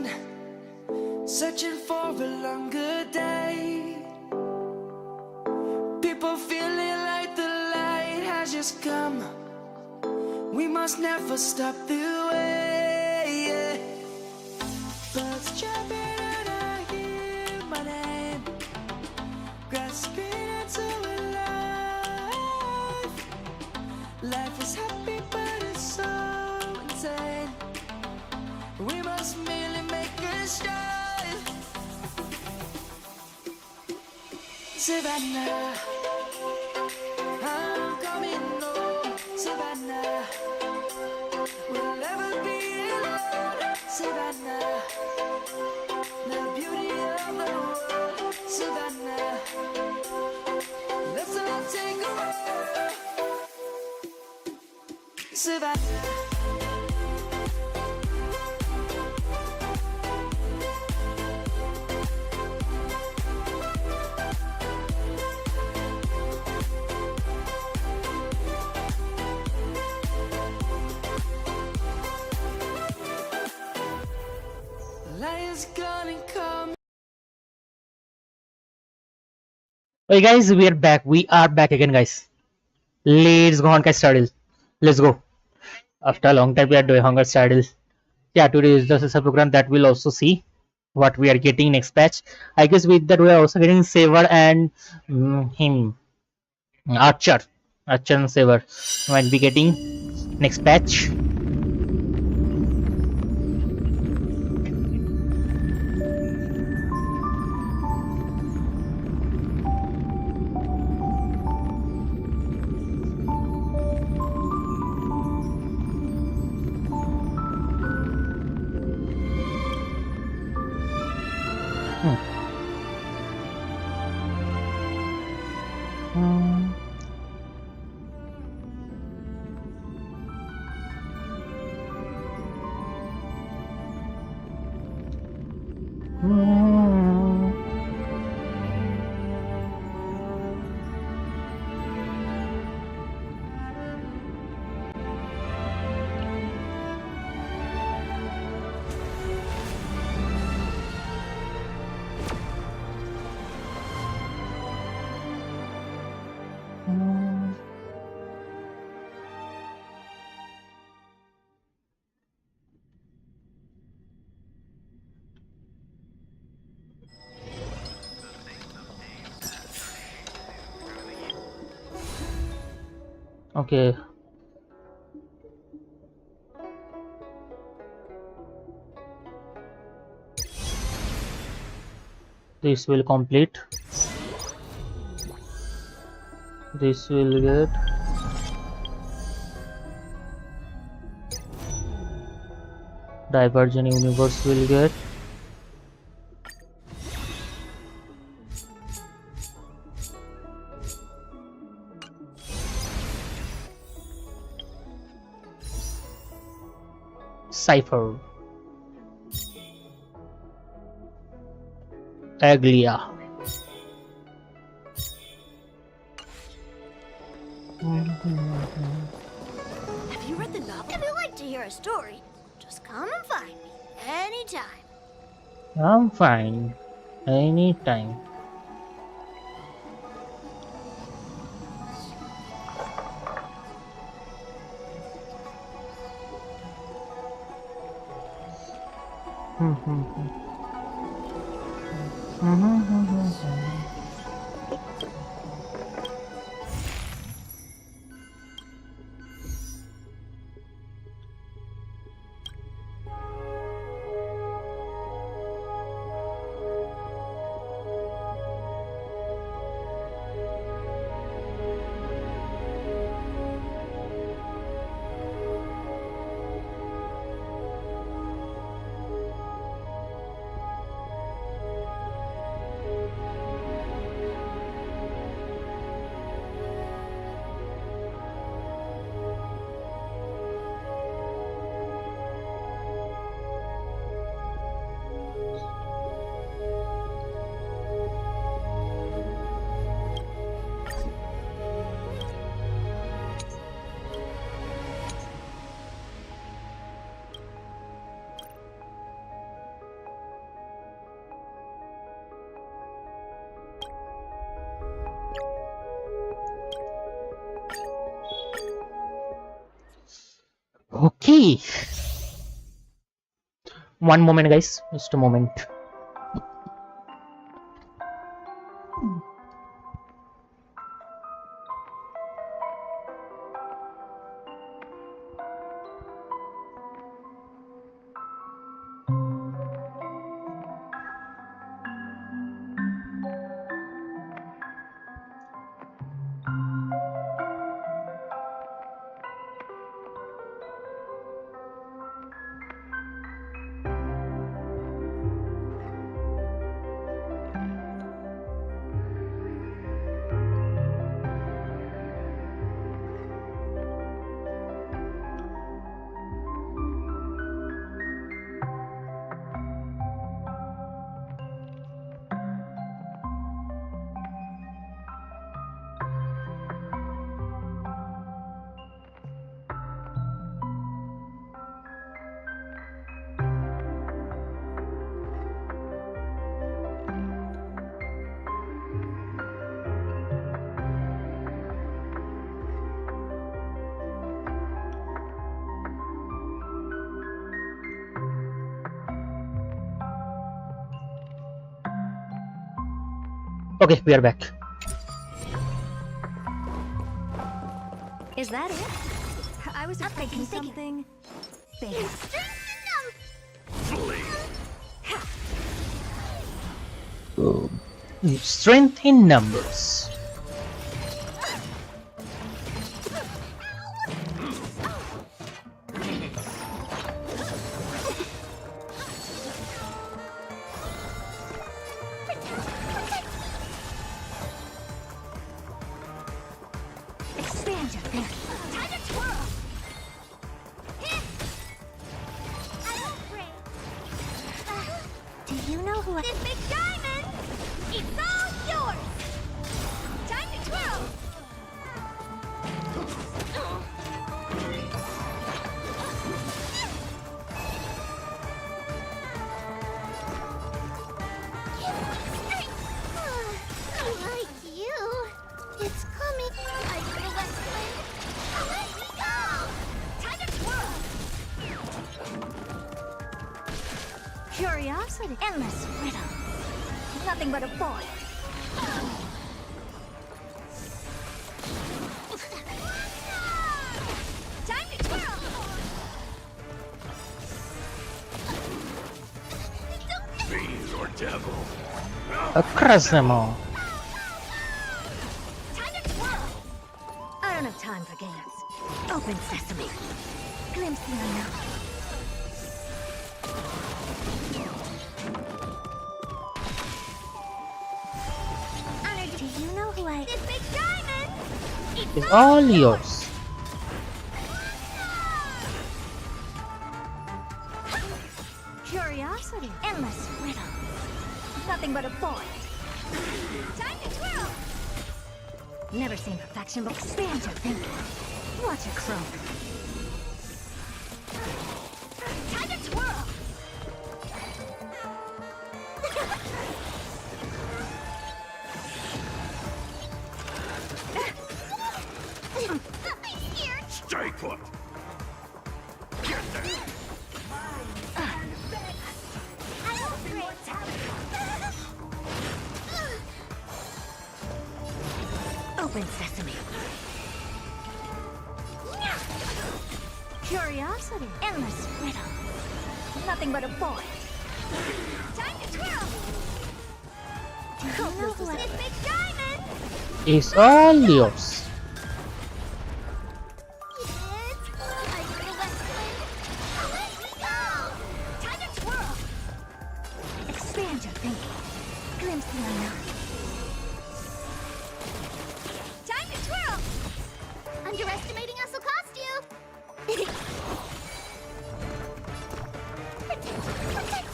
sun, searching for a longer day. People feeling like the light has just come. We must never stop the way. Birds chirping and I hear my name, grasping into a life. Life is happy but it's so insane. We must merely make a start. Savannah, I'm coming home. Savannah, we'll never be alone. Savannah, the beauty of the world. Savannah, let's all take a walk. Savannah. Lion's gonna come. Hey guys, we are back. We are back again, guys. Let's go Honkai StarRail. Let's go. After a long time, we are doing Honkai StarRail. Yeah, today is just a program that will also see what we are getting next patch. I guess with that we are also getting Saver and him Archer and Saver might be getting next patch. Okay. This will complete. This will get. Divergent universe will get. Cipher. Aglia. Have you read the novel? If you'd like to hear a story, just come and find me anytime. I'm fine. Anytime. Hey! One moment, guys. Just a moment. Okay, we are back. Is that it? I was expecting something big. Strength in numbers. Expand your thinking. Time to twirl. I don't break. Do you know who this big diamond? It's all yours. Time to twirl. I like you. It's coming. I feel that flame. Let me go. Time to twirl. Curiosity. Endless riddle. Nothing but a boy. Time to twirl. Fiend or devil. Across them all. Time to twirl. I don't have time for games. Open sesame. Glimpse the unknown. Honored, do you know who I... This big diamond! It's all yours. Curiosity. Endless riddle. Nothing but a boy. Time to twirl! Never seen perfection, but expand your thinking. Watch it grow. Time to twirl! I'm scared. Stay put. Get there. I don't break. Open sesame. Curiosity. Endless riddle. Nothing but a boy. Time to twirl. Do you know who this big diamond? It's all yours. Time to twirl. Expand your thinking. Glimpse the unknown. Time to twirl. Underestimating us will cost you. Protect.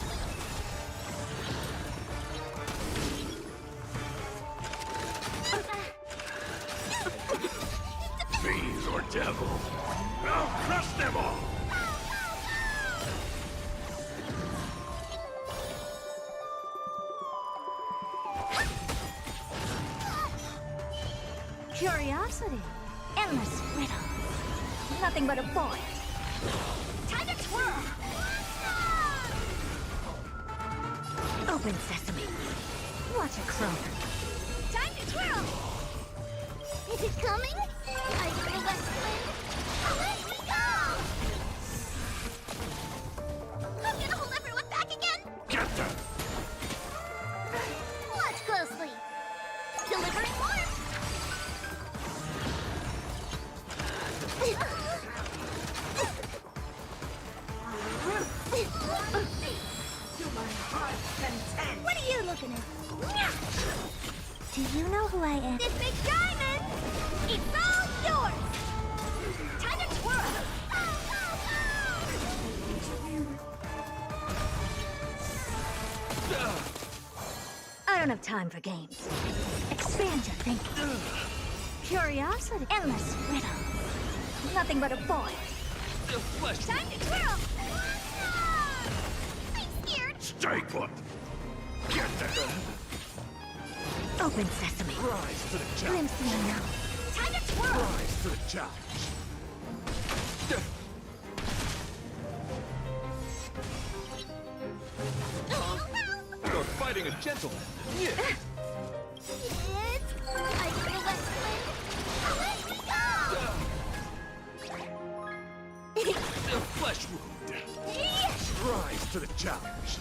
Fiend or devil. I'll crush them all. Curiosity. Endless riddle. Nothing but a boy. Open sesame. Watch it crumble. Time to twirl! Is it coming? I feel the west wind. Let me go! I'm gonna hold everyone back again! Get them! Watch closely. Delivering warmth. What are you looking at? Do you know who I am? This big diamond! It's all yours! Time to twirl! I don't have time for games. Expand your thinking. Curiosity. Endless riddle. Nothing but a boy. The flesh Time to twirl! I'm scared. Stay put! Get them! Open sesame. Rise to the challenge! Glimpse me now. Time to twirl! Rise to the challenge! You're fighting a gentleman! Yeah! It's... I feel the west wind. Let me go! The flesh wound! Rise to the challenge!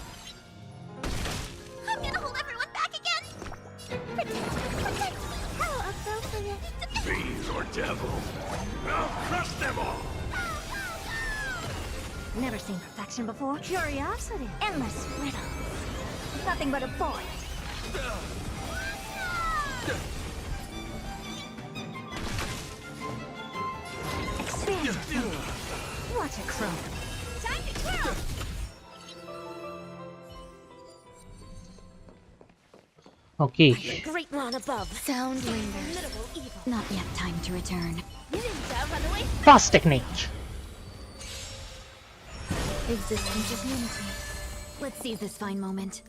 I'm gonna hold everyone back again! Protect! How appropriate! Fiend or devil! I'll crush them all! Never seen perfection before. Curiosity. Endless riddle. Nothing but a boy. Expand your thinking. Watch it crumble. Time to twirl! Okay. Great one above. Sound lingers. Not yet time to return. You didn't run away. Fast technique. Existence is unity. Let's seize this fine moment.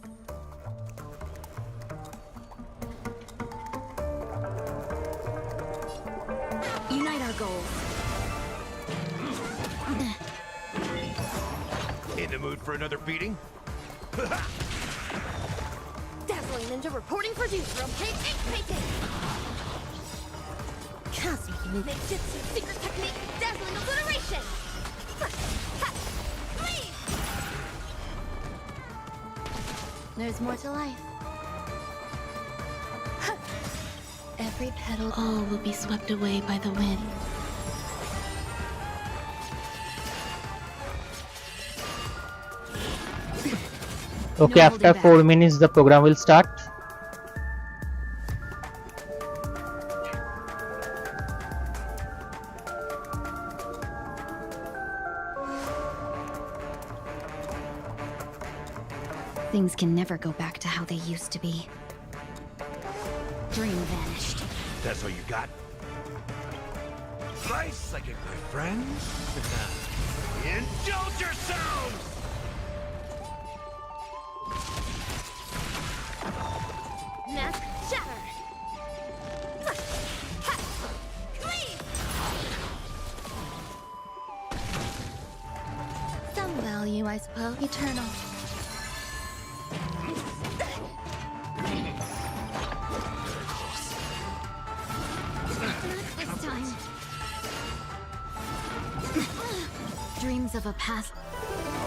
Unite our goals. In the mood for another beating? Dazzling Ninja reporting for duty from K8 Cosmic Ninjutsu secret technique, dazzling obliteration! There's more to life. Every petal, all will be swept away by the wind. Okay, after 4 minutes the program will start. Things can never go back to how they used to be. Dream vanished. That's all you got? Slice like it, my friends. Indulge yourselves! Mask shatter! Cleave! Some value, I suppose. Eternal. This time. Dreams of a past.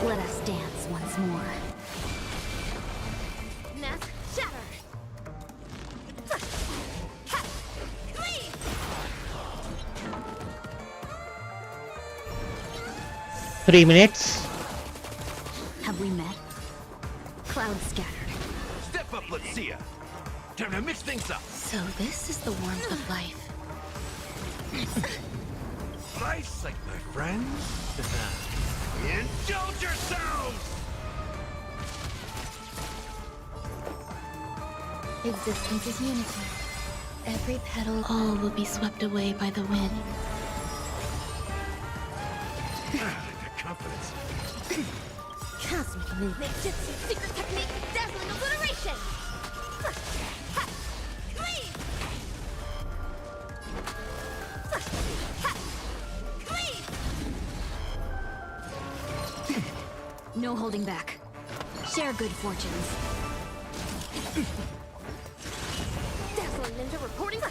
Let us dance once more. Mask shatter! 3 minutes. Have we met? Clouds scattered. Step up, let's see ya. Time to mix things up. So this is the warmth of life. Slice like my friends. Indulge yourselves! Existence is unity. Every petal, all will be swept away by the wind. I got confidence. Cosmic Ninjutsu secret technique, dazzling obliteration! Cleave! Cleave! No holding back. Share good fortunes. Dazzling ninja reporting. Ha!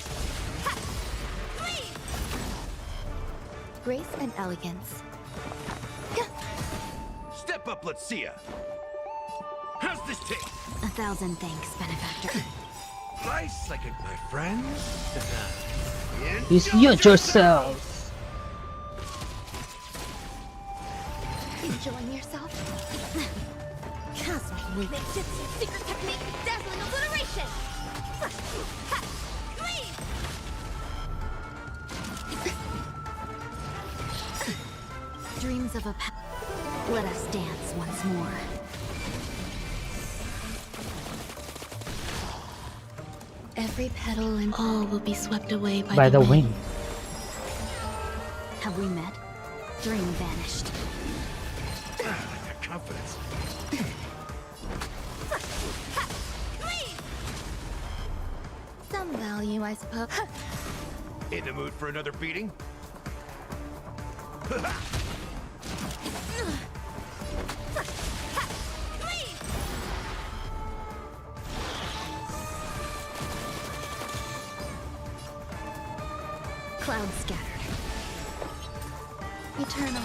Please! Grace and elegance. Step up, let's see ya. How's this taste? 1,000 thanks, benefactor. Nice like it, my friends. Enjoy yourself. Enjoying yourself? Cosmic move. Ninjutsu, secret technique, dazzling obliteration! Ha! Please! Dreams of a let us dance once more. Every petal and all will be swept away By the wind. Have we met? Dream vanished. That confidence. Some value, I suppose. In the mood for another beating? Clouds scattered. Eternal.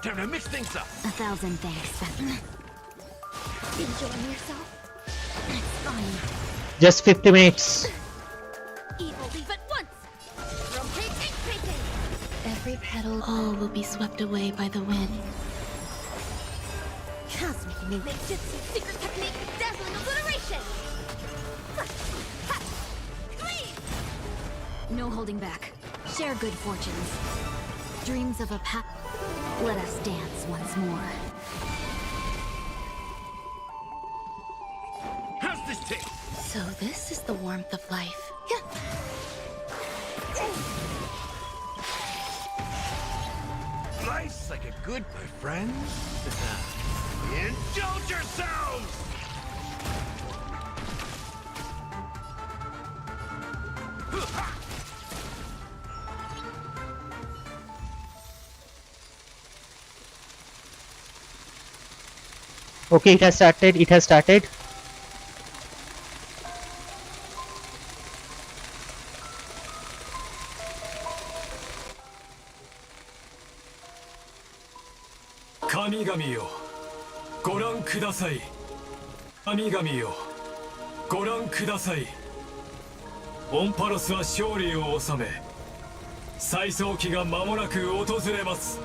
Time to mix things up. 1,000 thanks, Ben. Enjoying yourself? It's fine. Just 50 minutes. Evil leave at once! Rotate ink painting! Every petal, all will be swept away by the wind. Cosmic move. Ninjutsu, secret technique, dazzling obliteration! No holding back. Share good fortunes. Dreams of a let us dance once more. How's this taste? So this is the warmth of life. Nice like a good, my friends. Indulge yourselves! Okay, it has started. It has started. Kami yo, goran kudasai. Kami yo, goran kudasai. オンパロスは勝利を収め、再創期が間もなく訪れます。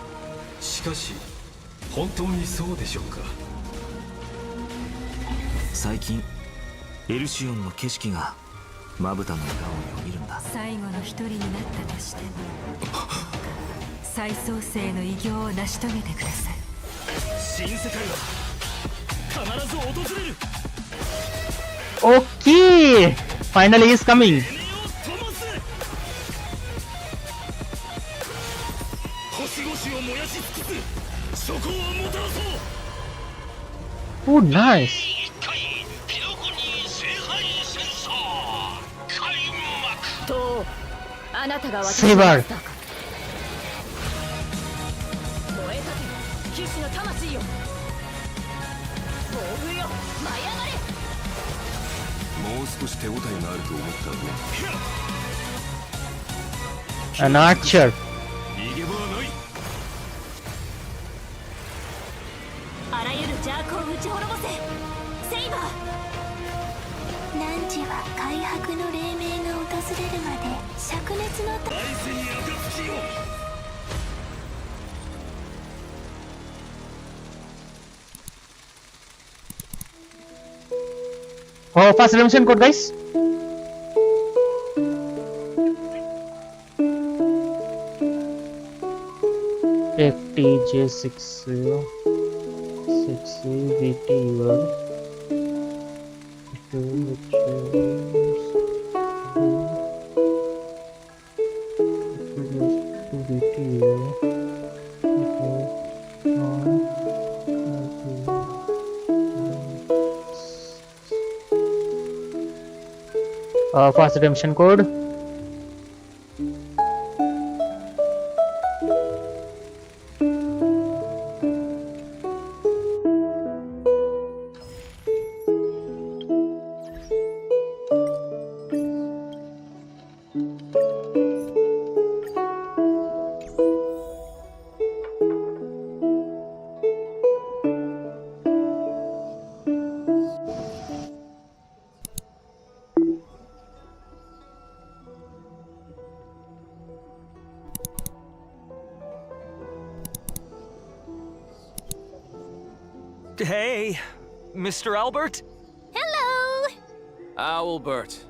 しかし、本当にそうでしょうか。最近エルシオンの景色がまぶたの裏をよぎるんだ。最後の一人になったとしても再創生の偉業を成し遂げてください。新世界は必ず訪れる。 Okay, finally he is coming. 星々を燃やし尽くす。そこをもたらそう。 Oh, nice. とあなたが私セイバー。燃えたけ騎士の魂よ。暴風よ舞い上がれ。もう少し手応えがあると思ったね。 An archer. 逃げ場はない。あらゆる邪悪を打ち滅ぼせセイバー。汝は開白の黎明が訪れるまで灼熱のライゼン暁よ。 Oh, fast redemption code, guys. FTJ60 VTUL 2VTUL fast redemption code. Hey, Mr. Albert? Hello! Owlbert.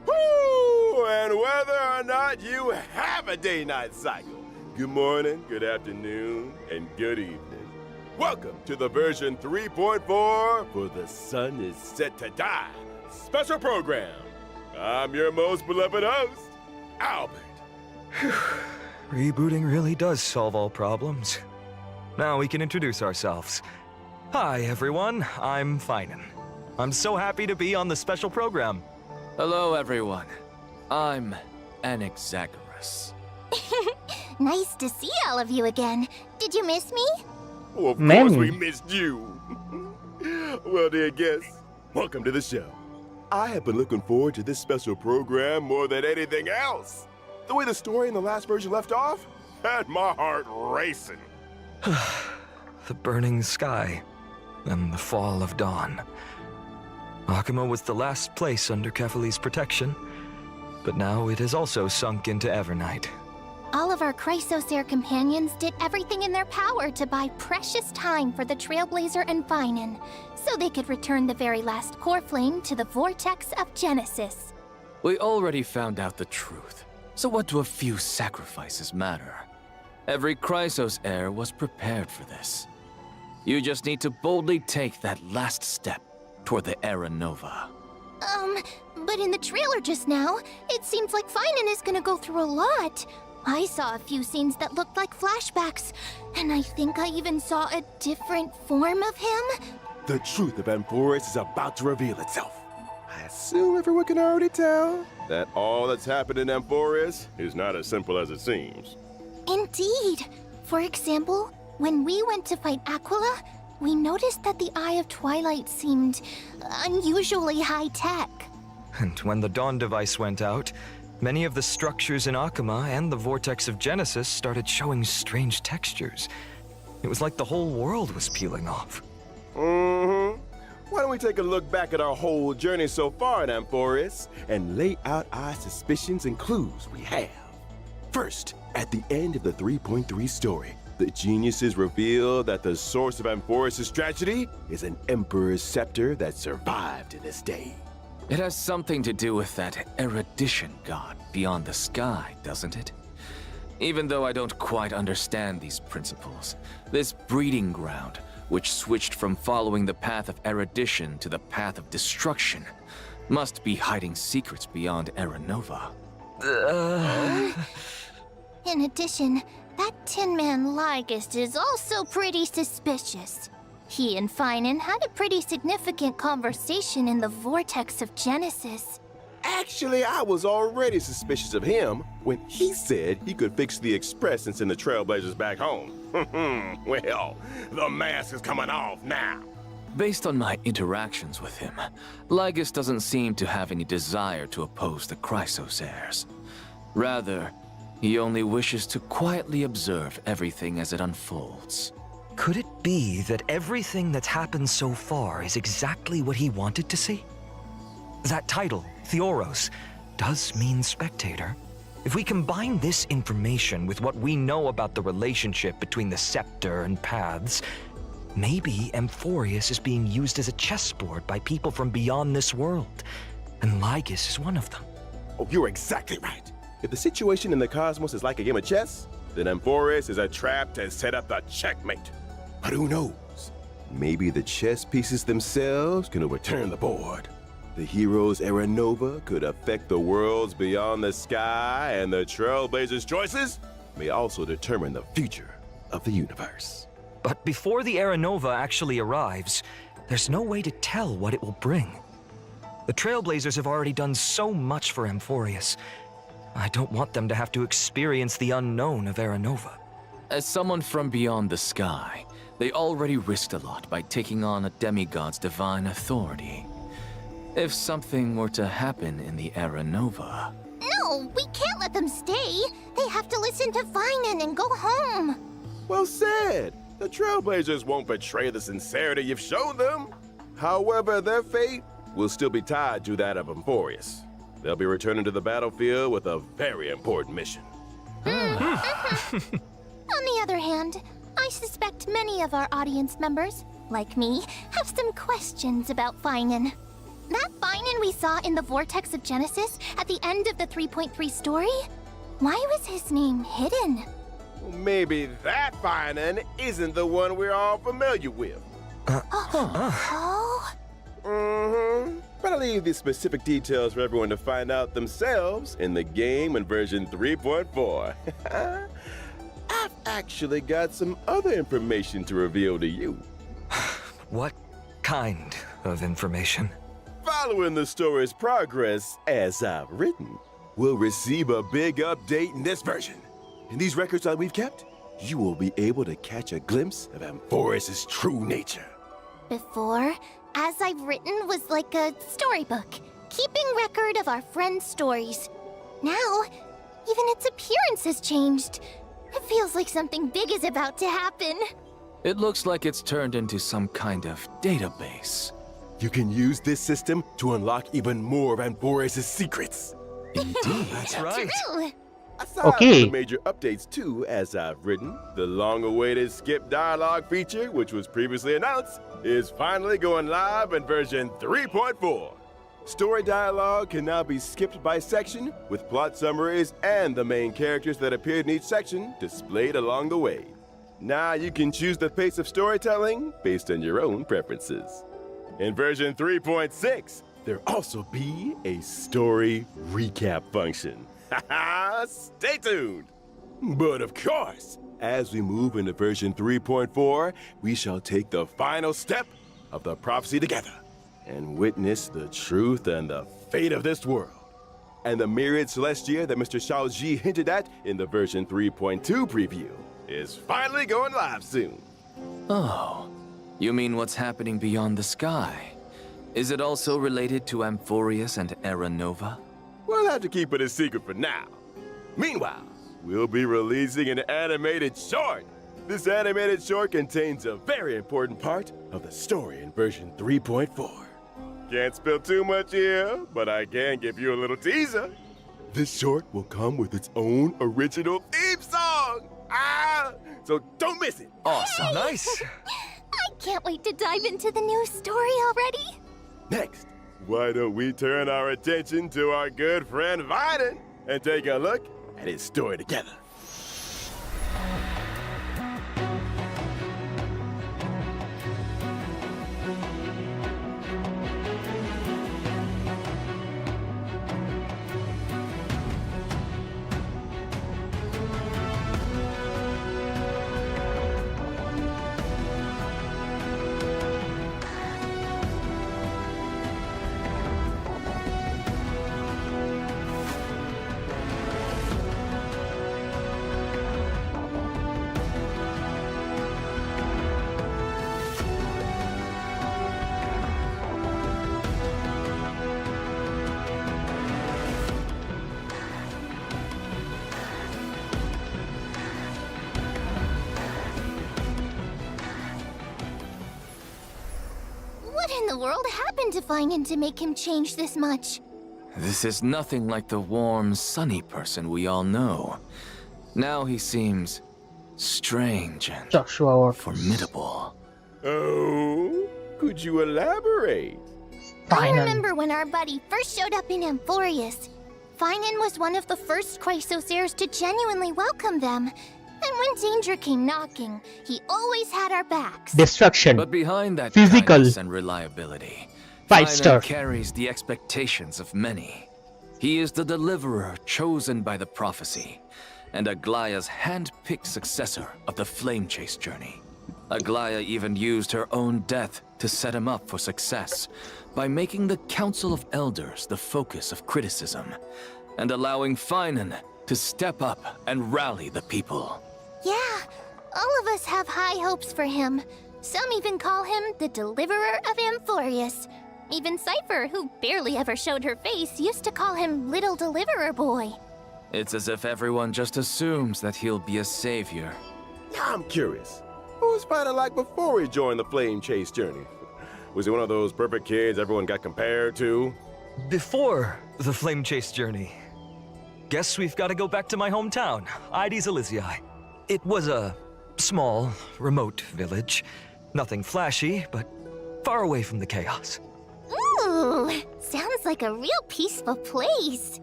Woo! And whether or not you have a day-night cycle, good morning, good afternoon, and good evening. Welcome to the version 3.4 for The Sun is Set to Die special program. I'm your most beloved host, Albert. Rebooting really does solve all problems. Now we can introduce ourselves. Hi, everyone. I'm Finan. I'm so happy to be on the special program. Hello, everyone. I'm Anaxagoras. Nice to see all of you again. Did you miss me? Well, of Man. course we missed you. Well, dear guests, welcome to the show. I have been looking forward to this special program more than anything else. The way the story in the last version left off had my heart racing. The burning sky, and the fall of dawn. Akuma was the last place under Kefali's protection, but now it has also sunk into Evernight. All of our Chrysosair companions did everything in their power to buy precious time for the Trailblazer and Finan, so they could return the very last core flame to the vortex of Genesis. We already found out the truth, so what do a few sacrifices matter? Every Chrysos heir was prepared for this. You just need to boldly take that last step toward the Era Nova. But in the trailer just now, it seems like Finan is gonna go through a lot. I saw a few scenes that looked like flashbacks, and I think I even saw a different form of him. The truth of Amphoris is about to reveal itself. I assume everyone can already tell that all that's happened in Amphoris is not as simple as it seems. Indeed. For example, when we went to fight Aquila, we noticed that the Eye of Twilight seemed unusually high-tech. And when the Dawn device went out, many of the structures in Akuma and the Vortex of Genesis started showing strange textures. It was like the whole world was peeling off. Mm-hmm. Why don't we take a look back at our whole journey so far in Amphoris and lay out our suspicions and clues we have. First, at the end of the 3.3 story, the geniuses reveal that the source of Amphoris' tragedy is an Emperor's scepter that survived to this day. It has something to do with that erudition god beyond the sky, doesn't it? Even though I don't quite understand these principles, this breeding ground, which switched from following the path of erudition to the path of destruction, must be hiding secrets beyond Era Nova. In addition, that Tin Man Lygist is also pretty suspicious. He and Finan had a pretty significant conversation in the Vortex of Genesis. Actually, I was already suspicious of him when he said he could fix the Express and send the Trailblazers back home. Well, the mask is coming off now. Based on my interactions with him, Lygist doesn't seem to have any desire to oppose the Chrysos heirs. Rather, he only wishes to quietly observe everything as it unfolds. Could it be that everything that's happened so far is exactly what he wanted to see? That title, Theoros, does mean spectator. If we combine this information with what we know about the relationship between the scepter and paths, maybe Amphoris is being used as a chessboard by people from beyond this world, and Lygis is one of them. Oh, you're exactly right. If the situation in the cosmos is like a game of chess, then Amphoris is a trap to set up the checkmate. But who knows? Maybe the chess pieces themselves can overturn the board. The hero's Era Nova could affect the worlds beyond the sky, and the Trailblazers' choices may also determine the future of the universe. But before the Era Nova actually arrives, there's no way to tell what it will bring. The Trailblazers have already done so much for Amphoris. I don't want them to have to experience the unknown of Era Nova. As someone from beyond the sky, they already risked a lot by taking on a demigod's divine authority. If something were to happen in the Era Nova... No, we can't let them stay. They have to listen to Finan and go home. Well said. The Trailblazers won't betray the sincerity you've shown them. However, their fate will still be tied to that of Amphoris. They'll be returning to the battlefield with a very important mission. On the other hand, I suspect many of our audience members, like me, have some questions about Finan. That Finan we saw in the Vortex of Genesis at the end of the 3.3 story? Why was his name hidden? Well, maybe that Finan isn't the one we're all familiar with. Oh? But I'll leave the specific details for everyone to find out themselves in the game in version 3.4. I've actually got some other information to reveal to you. What kind of information? Following the story's progress, as I've written, we'll receive a big update in this version. In these records that we've kept, you will be able to catch a glimpse of Amphoris's true nature. Before, As I've Written was like a storybook, keeping record of our friends' stories. Now, even its appearance has changed. It feels like something big is about to happen. It looks like it's turned into some kind of database. You can use this system to unlock even more of Amphoris's secrets. Indeed. That's right. True. Aside Okay. from the major updates too, as I've written, the long-awaited skip dialogue feature, which was previously announced, is finally going live in version 3.4. Story dialogue can now be skipped by section, with plot summaries and the main characters that appeared in each section displayed along the way. Now you can choose the pace of storytelling based on your own preferences. In version 3.6, there'll also be a story recap function. Stay tuned! But of course, as we move into version 3.4, we shall take the final step of the prophecy together and witness the truth and the fate of this world. And the myriad celestia that Mr. Shaoji hinted at in the version 3.2 preview is finally going live soon. Oh, you mean what's happening beyond the sky? Is it also related to Amphorius and Era Nova? We'll have to keep it a secret for now. Meanwhile, we'll be releasing an animated short. This animated short contains a very important part of the story in version 3.4. Can't spill too much here, but I can give you a little teaser. This short will come with its own original theme song. So don't miss it. Awesome. Nice. I can't wait to dive into the new story already. Next, why don't we turn our attention to our good friend Viden and take a look at his story together. What in the world happened to Finan to make him change this much? This is nothing like the warm, sunny person we all know. Now he seems strange and Joshua or formidable. Oh, could you elaborate? I Finan. remember when our buddy first showed up in Amphorius. Finan was one of the first Chrysosairs to genuinely welcome them. And when danger came knocking, he always had our backs. Destruction. But behind that Physical. kindness and reliability, 5-star. Finan carries the expectations of many. He is the deliverer chosen by the prophecy, and Aglaya's hand-picked successor of the Flame Chase journey. Aglaya even used her own death to set him up for success by making the Council of Elders the focus of criticism, and allowing Finan to step up and rally the people. Yeah, all of us have high hopes for him. Some even call him the Deliverer of Amphorius. Even Cypher, who barely ever showed her face, used to call him Little Deliverer Boy. It's as if everyone just assumes that he'll be a savior. Now I'm curious. What was Finan like before he joined the Flame Chase journey? Was he one of those perfect kids everyone got compared to? Before the Flame Chase journey, guess we've got to go back to my hometown, Ides Elysiae. It was a small, remote village, Nothing flashy, but far away from the chaos. Ooh, sounds like a real peaceful place.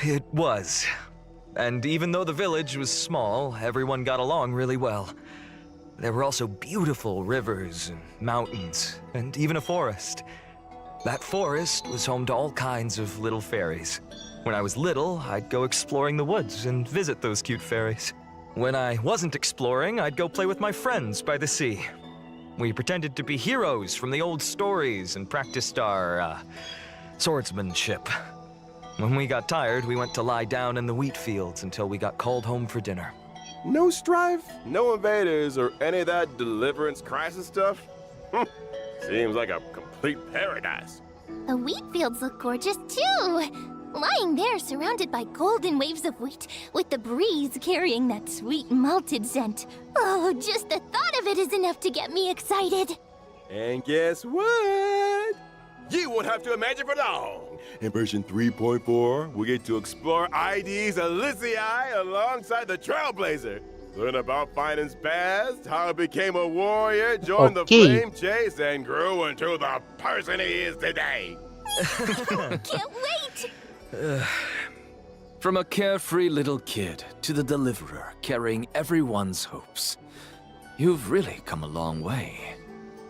It was. And even though the village was small, everyone got along really well. There were also beautiful rivers and mountains, and even a forest. That forest was home to all kinds of little fairies. When I was little, I'd go exploring the woods and visit those cute fairies. When I wasn't exploring, I'd go play with my friends by the sea. We pretended to be heroes from the old stories and practiced our, swordsmanship. When we got tired, we went to lie down in the wheat fields until we got called home for dinner. No strife, no invaders, or any of that deliverance crisis stuff? Seems like a complete paradise. The wheat fields look gorgeous too. Lying there surrounded by golden waves of wheat, with the breeze carrying that sweet malted scent. Oh, just the thought of it is enough to get me excited. And guess what? You won't have to imagine for long. In version 3.4, we get to explore ID's Elysiae alongside the Trailblazer. Learn about Finan's past, how he became a warrior, joined the flame chase, and grew into the person he is today. Can't wait! From a carefree little kid to the deliverer carrying everyone's hopes. You've really come a long way.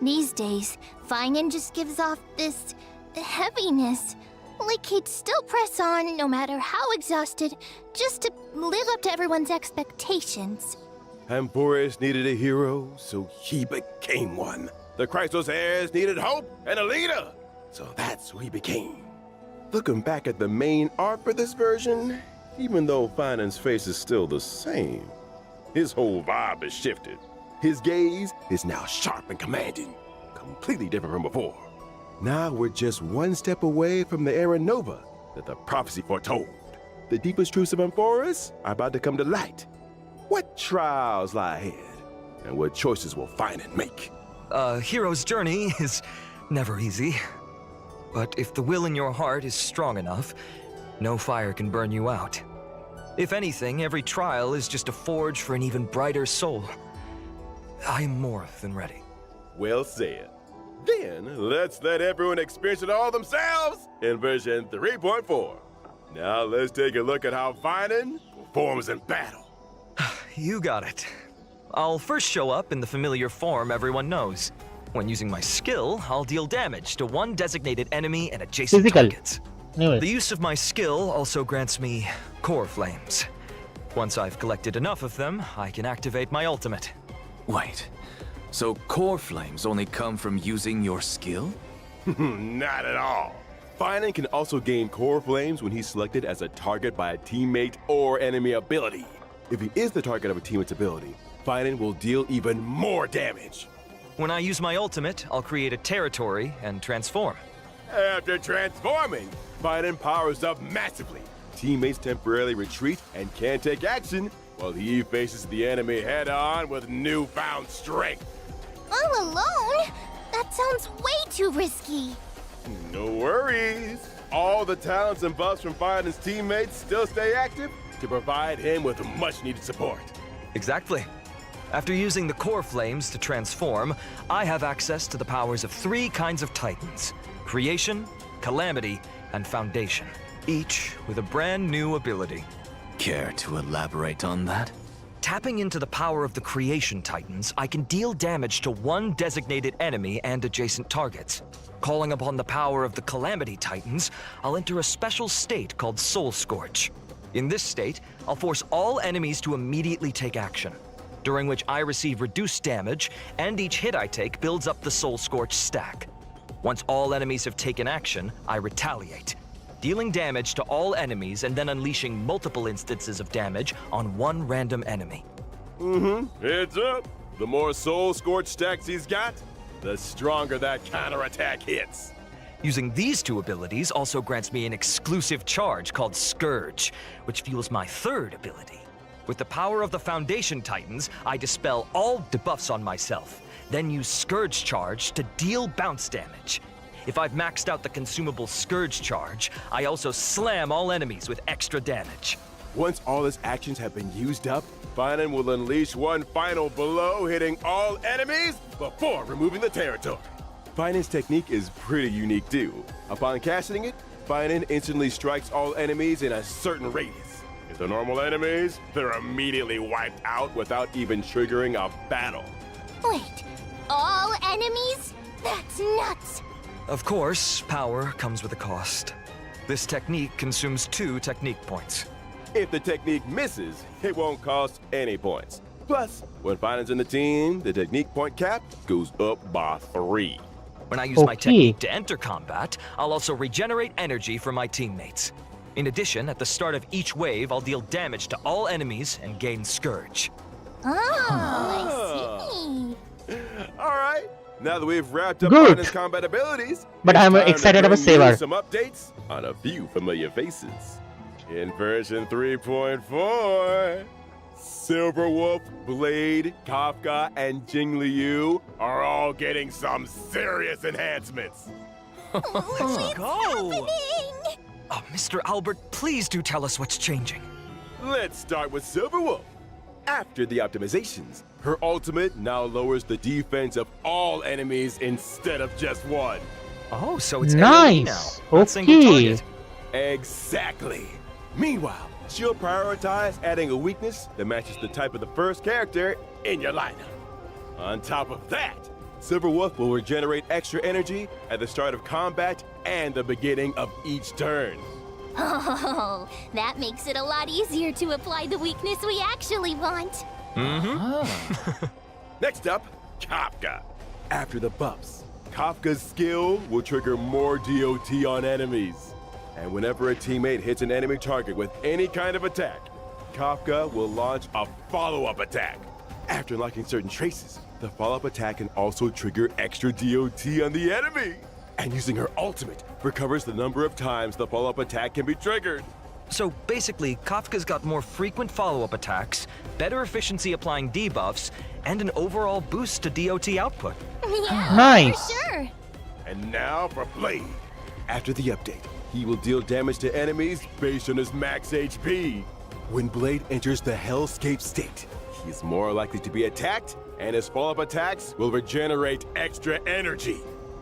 These days, Finan just gives off this heaviness. Like he'd still press on, no matter how exhausted, just to live up to everyone's expectations. Amphoris needed a hero, so he became one. The Chrysos heirs needed hope and a leader, so that's who he became. Looking back at the main art for this version, even though Finan's face is still the same, his whole vibe has shifted. His gaze is now sharp and commanding, completely different from before. Now we're just one step away from the era Nova that the prophecy foretold. The deepest truths of Amphoris are about to come to light. What trials lie ahead, and what choices will Finan make? A hero's journey is never easy. But if the will in your heart is strong enough, no fire can burn you out. If anything, every trial is just a forge for an even brighter soul. I am more than ready. Well said. Then, let's let everyone experience it all themselves in version 3.4. Now let's take a look at how Finan performs in battle. You got it. I'll first show up in the familiar form everyone knows. When using my skill, I'll deal damage to one designated enemy and adjacent targets. Anyway. The use of my skill also grants me core flames. Once I've collected enough of them, I can activate my ultimate. Wait, so core flames only come from using your skill? Not at all. Finan can also gain core flames when he's selected as a target by a teammate or enemy ability. If he is the target of a teammate's ability, Finan will deal even more damage. When I use my ultimate, I'll create a territory and transform. After transforming, Finan powers up massively. Teammates temporarily retreat and can't take action, while he faces the enemy head-on with newfound strength. All alone? That sounds way too risky. No worries. All the talents and buffs from Finan's teammates still stay active to provide him with much-needed support. Exactly. After using the core flames to transform, I have access to the powers of 3 kinds of titans: Creation, Calamity, and Foundation, each with a brand new ability. Care to elaborate on that? Tapping into the power of the Creation Titans, I can deal damage to one designated enemy and adjacent targets. Calling upon the power of the Calamity Titans, I'll enter a special state called Soul Scorch. In this state, I'll force all enemies to immediately take action, during which I receive reduced damage, and each hit I take builds up the Soul Scorch stack. Once all enemies have taken action, I retaliate, dealing damage to all enemies and then unleashing multiple instances of damage on one random enemy. Heads up. The more Soul Scorch stacks he's got, the stronger that counterattack hits. Using these 2 abilities also grants me an exclusive charge called Scourge, which fuels my 3rd ability. With the power of the Foundation Titans, I dispel all debuffs on myself, then use Scourge Charge to deal bounce damage. If I've maxed out the consumable Scourge Charge, I also slam all enemies with extra damage. Once all his actions have been used up, Finan will unleash one final blow, hitting all enemies before removing the territory. Finan's technique is pretty unique too. Upon casting it, Finan instantly strikes all enemies in a certain radius. If they're normal enemies, they're immediately wiped out without even triggering a battle. Wait, all enemies? That's nuts! Of course, power comes with a cost. This technique consumes 2 technique points. If the technique misses, it won't cost any points. Plus, when Finan's in the team, the technique point cap goes up by 3. When I use my technique to enter combat, I'll also regenerate energy for my teammates. In addition, at the start of each wave, I'll deal damage to all enemies and gain Scourge. Oh, I see. All right. Now that we've wrapped up Good. Finan's combat abilities, But it's I'm time to excited about bring you Saber. some updates on a few familiar faces. In version 3.4, Silverwolf, Blade, Kafka, and Jingliu are all getting some serious enhancements. Let's go! Oh, Mr. Albert, please do tell us what's changing. Let's start with Silverwolf. After the optimizations, her ultimate now lowers the defense of all enemies instead of just one. Oh, so it's AoE now, Nice. not single Okay. target. Exactly. Meanwhile, she'll prioritize adding a weakness that matches the type of the first character in your lineup. On top of that, Silverwolf will regenerate extra energy at the start of combat and the beginning of each turn. Oh, that makes it a lot easier to apply the weakness we actually want. Next up, Kafka. After the buffs, Kafka's skill will trigger more DOT on enemies. And whenever a teammate hits an enemy target with any kind of attack, Kafka will launch a follow-up attack. After unlocking certain traces, the follow-up attack can also trigger extra DOT on the enemy. And using her ultimate recovers the number of times the follow-up attack can be triggered. So basically, Kafka's got more frequent follow-up attacks, better efficiency applying debuffs, and an overall boost to DOT output. Yeah, Nice. for sure. And now for Blade. After the update, he will deal damage to enemies based on his max HP. When Blade enters the Hellscape state, he is more likely to be attacked, and his follow-up attacks will regenerate extra energy.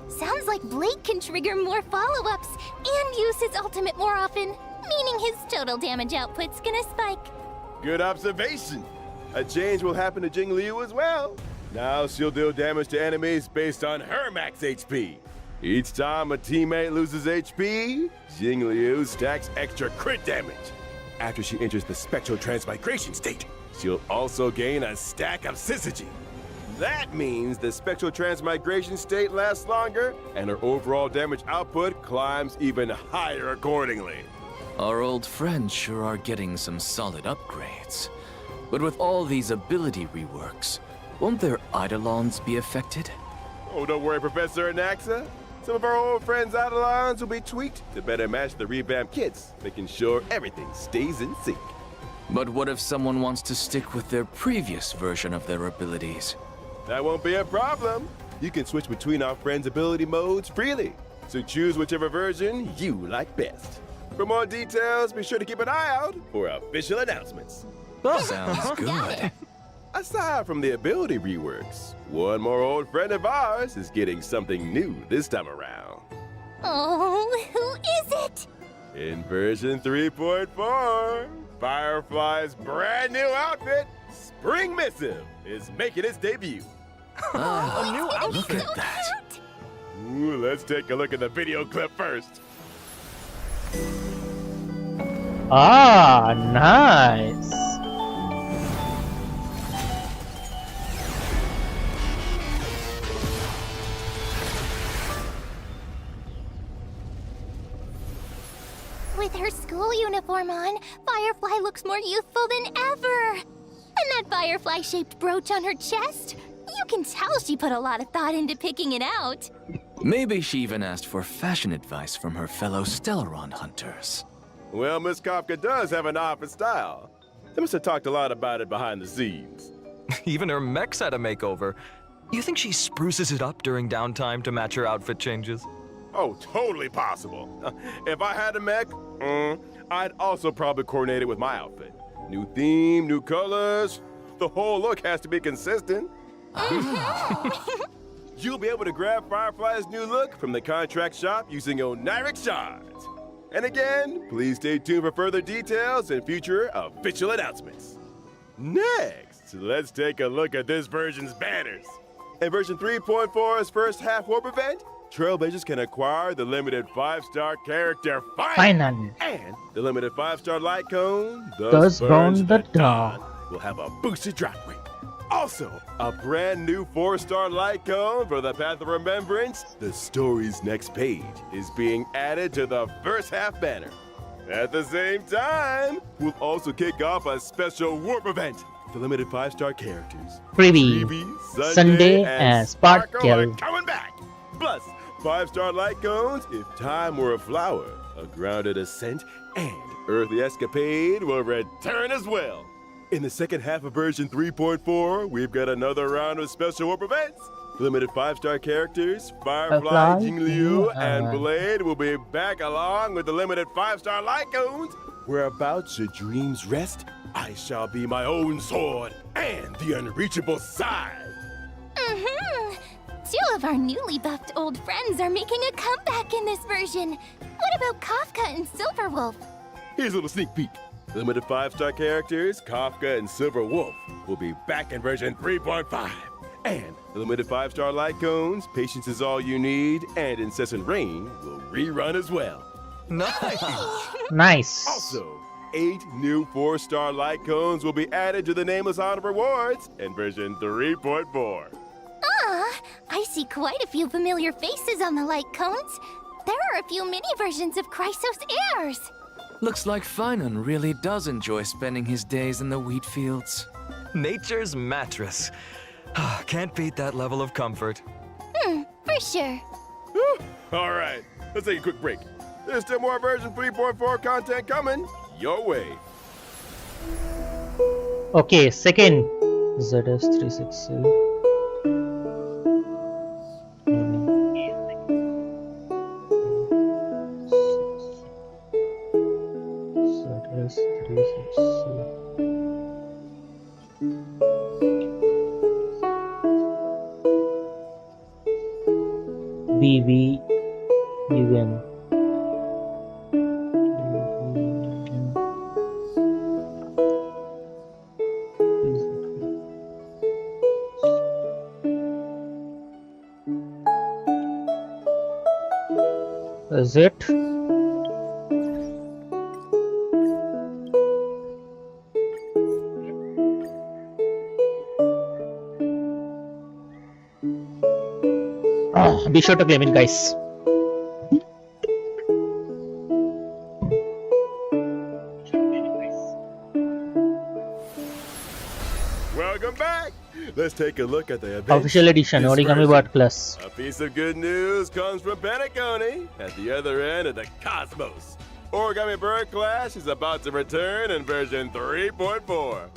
Sounds like Blade can trigger more follow-ups and use his ultimate more often, meaning his total damage output's gonna spike. Good observation. A change will happen to Jingliu as well. Now she'll deal damage to enemies based on her max HP. Each time a teammate loses HP, Jingliu stacks extra crit damage. After she enters the spectral transmigration state, she'll also gain a stack of syzygy. That means the spectral transmigration state lasts longer, and her overall damage output climbs even higher accordingly. Our old friends sure are getting some solid upgrades. But with all these ability reworks, won't their Eidolons be affected? Oh, don't worry, Professor Anaxa. Some of our old friends' Eidolons will be tweaked to better match the revamped kits, making sure everything stays in sync. But what if someone wants to stick with their previous version of their abilities? That won't be a problem. You can switch between our friends' ability modes freely, so choose whichever version you like best. For more details, be sure to keep an eye out for official announcements. Sounds good. Aside from the ability reworks, one more old friend of ours is getting something new this time around. Oh, who is it? In version 3.4, Firefly's brand new outfit, Spring Missive, is making its debut. A new Look outfit. at that. Ooh, let's take a look at the video clip first. Ah, nice. With her school uniform on, Firefly looks more youthful than ever. And that firefly-shaped brooch on her chest? You can tell she put a lot of thought into picking it out. Maybe she even asked for fashion advice from her fellow Stellaron hunters. Well, Miss Kafka does have an eye for style. They must have talked a lot about it behind the scenes. Even her mech's had a makeover. You think she spruces it up during downtime to match her outfit changes? Oh, totally possible. If I had a mech, I'd also probably coordinate it with my outfit. New theme, new colors. The whole look has to be consistent. You'll be able to grab Firefly's new look from the contract shop using Oniric shards. And again, please stay tuned for further details and future official announcements. Next, let's take a look at this version's banners. In version 3.4's first half warp event, Trailblazers can acquire the limited 5-star character Finan. and the limited 5-star light cone, Thus Burns the Dawn, will have a boosted drop rate. Also, a brand new 4-star light cone for the Path of Remembrance, the story's next page, is being added to the first half banner. At the same time, we'll also kick off a special warp event. The limited 5-star characters, Freebie, Sunday, and Sparkle are coming back. Plus, 5-star light cones if time were a flower, a grounded ascent, and Earthly Escapade will return as well. In the second half of version 3.4, we've got another round of special warp events. Limited 5-star characters, Firefly, Jingliu, and Blade will be back along with the limited 5-star light cones. Whereabouts your dreams rest, I shall be my own sword and the unreachable side. Two of our newly buffed old friends are making a comeback in this version. What about Kafka and Silverwolf? Here's a little sneak peek. Limited 5-star characters, Kafka and Silver Wolf, will be back in version 3.5. And the limited 5-star light cones, Patience is All You Need, and Incessant Rain will rerun as well. Nice! Nice. Also, 8 new 4-star light cones will be added to the Nameless Honor Rewards in version 3.4. I see quite a few familiar faces on the light cones. There are a few mini versions of Chrysos Heirs. Looks like Finan really does enjoy spending his days in the wheat fields. Nature's mattress. Can't beat that level of comfort. For sure. All right, let's take a quick break. There's still more version 3.4 content coming your way. Okay, second ZS360. BB UN. Is it? Be sure to claim it, guys. Welcome back. Let's take a look at the event. Official edition, This Origami version. Board Plus. A piece of good news comes from Penacony at the other end of the cosmos. Origami Bird Clash is about to return in version 3.4.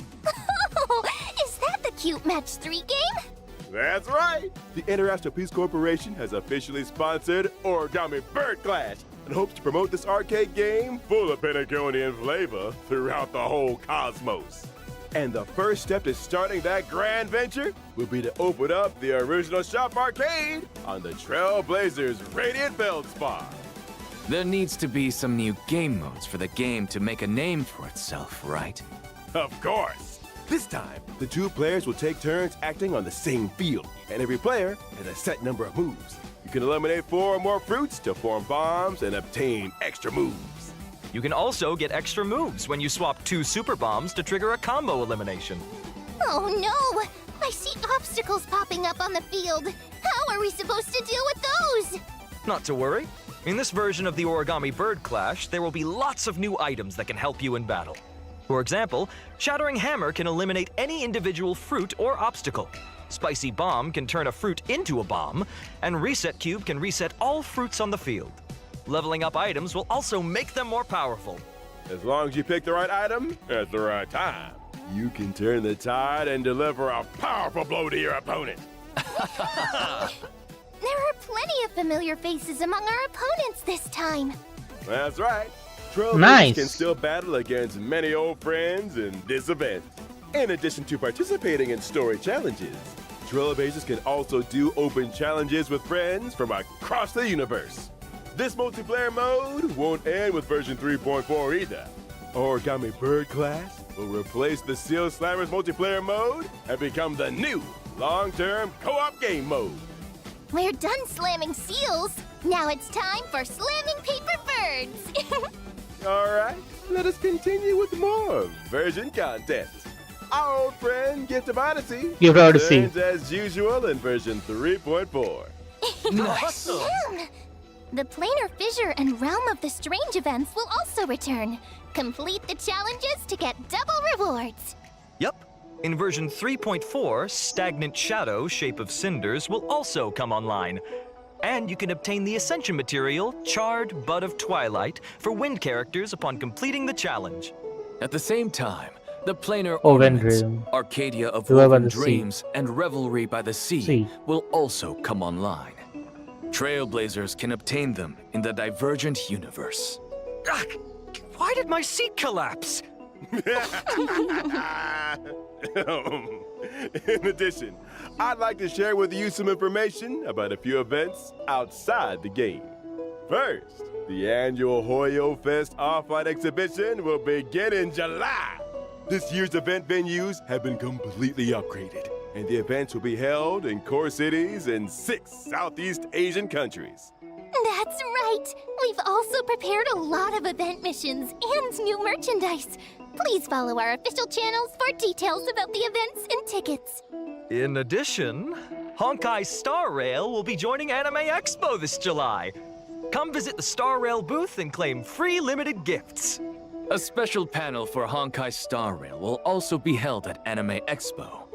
Is that the Cute Match 3 game? That's right. The International Peace Corporation has officially sponsored Origami Bird Clash and hopes to promote this arcade game full of Penaconian flavor throughout the whole cosmos. And the first step to starting that grand venture will be to open up the original shop arcade on the Trailblazers Radiant Feldspar. There needs to be some new game modes for the game to make a name for itself, right? Of course. This time, the 2 players will take turns acting on the same field, and every player has a set number of moves. You can eliminate 4 or more fruits to form bombs and obtain extra moves. You can also get extra moves when you swap 2 super bombs to trigger a combo elimination. Oh no! I see obstacles popping up on the field. How are we supposed to deal with those? Not to worry. In this version of the Origami Bird Clash, there will be lots of new items that can help you in battle. For example, Shattering Hammer can eliminate any individual fruit or obstacle. Spicy Bomb can turn a fruit into a bomb, and Reset Cube can reset all fruits on the field. Leveling up items will also make them more powerful. As long as you pick the right item at the right time, you can turn the tide and deliver a powerful blow to your opponent. There are plenty of familiar faces among our opponents this time. That's right. Trailblazers Nice. can still battle against many old friends in this event. In addition to participating in story challenges, Trailblazers can also do open challenges with friends from across the universe. This multiplayer mode won't end with version 3.4 either. Origami Bird class will replace the Seal Slammers multiplayer mode and become the new long-term co-op game mode. We're done slamming seals. Now it's time for slamming paper birds. All right, let us continue with more version content. Our old friend Gift of Odyssey Gift of Odyssey. returns as usual in version 3.4. Nice. The Planar Fissure and Realm of the Strange events will also return. Complete the challenges to get double rewards. Yep. In version 3.4, Stagnant Shadow, Shape of Cinders, will also come online. And you can obtain the Ascension material, Charred Bud of Twilight, for wind characters upon completing the challenge. At the same time, the planar Woven ornaments, Dream. Arcadia of Dwell by Woven the Sea. Dreams, and Revelry by the Sea. Sea will also come online. Trailblazers can obtain them in the Divergent universe. Ah, why did my seat collapse? In addition, I'd like to share with you some information about a few events outside the game. First, the annual Hoyo Fest Off-White exhibition will begin in July. This year's event venues have been completely upgraded, and the events will be held in core cities in 6 Southeast Asian countries. That's right. We've also prepared a lot of event missions and new merchandise. Please follow our official channels for details about the events and tickets. In addition, Honkai StarRail will be joining Anime Expo this July. Come visit the StarRail booth and claim free limited gifts. A special panel for Honkai StarRail will also be held at Anime Expo,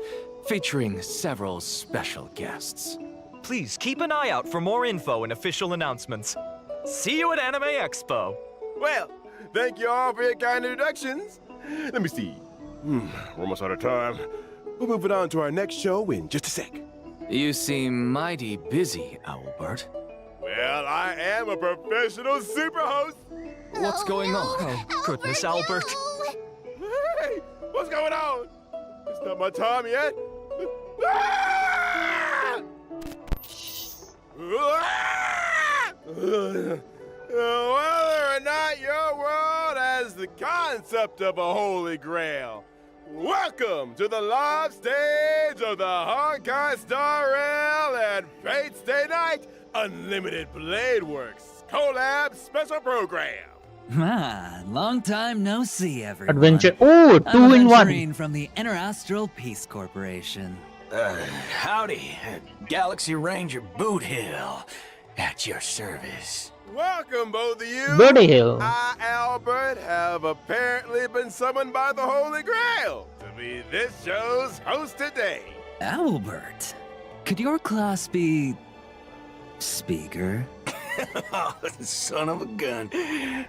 featuring several special guests. Please keep an eye out for more info and official announcements. See you at Anime Expo. Well, thank you all for your kind introductions. Let me see. We're almost out of time. We'll move it on to our next show in just a sec. You seem mighty busy, Owlbert. Well, I am a professional superhost. What's going on? Oh, goodness, Albert. no. Hey, what's going on? It's not my time yet. Ah! Ah! Whether or not your world has the concept of a holy grail, welcome to the live stage of the Honkai StarRail and Fate's Day Night Unlimited Blade Works collab special program. Ah, long time no see, everyone. Adventure. Oh, I'm 2 in 1. Aventurine from the Interastral Peace Corporation. Howdy, Galaxy Ranger Boot Hill, at your service. Welcome, both of you. Booty Hill. I, Albert, have apparently been summoned by the Holy Grail to be this show's host today. Albert, could your class be... speaker? Oh, son of a gun.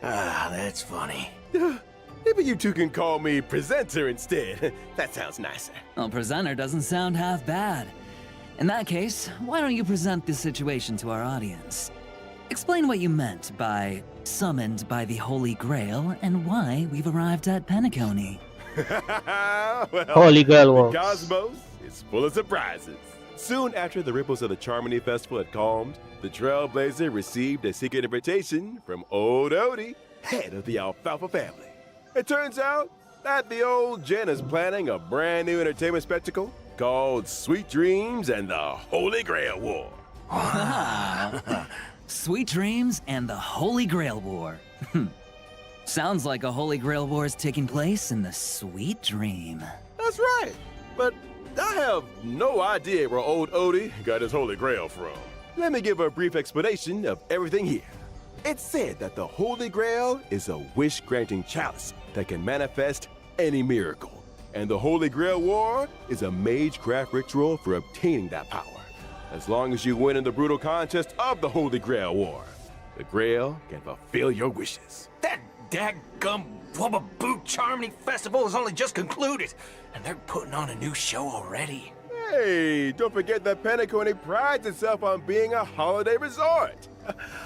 Ah, that's funny. Maybe you two can call me presenter instead. That sounds nicer. Well, presenter doesn't sound half bad. In that case, why don't you present this situation to our audience? Explain what you meant by summoned by the Holy Grail and why we've arrived at Penacony. Well, Holy Grail the works. cosmos is full of surprises. Soon after the ripples of the Charmony Festival had calmed, the Trailblazer received a secret invitation from old Odie, head of the Alfalfa family. It turns out that the old Jen is planning a brand new entertainment spectacle called Sweet Dreams and the Holy Grail War. Sweet Dreams and the Holy Grail War. Sounds like a Holy Grail War is taking place in the Sweet Dream. That's right, but I have no idea where old Odie got his Holy Grail from. Let me give a brief explanation of everything here. It's said that the Holy Grail is a wish-granting chalice that can manifest any miracle. And the Holy Grail War is a magecraft ritual for obtaining that power. As long as you win in the brutal contest of the Holy Grail War, the Grail can fulfill your wishes. That daggum Wubba Boot Charmony Festival has only just concluded, and they're putting on a new show already. Hey, don't forget that Penacony prides itself on being a holiday resort.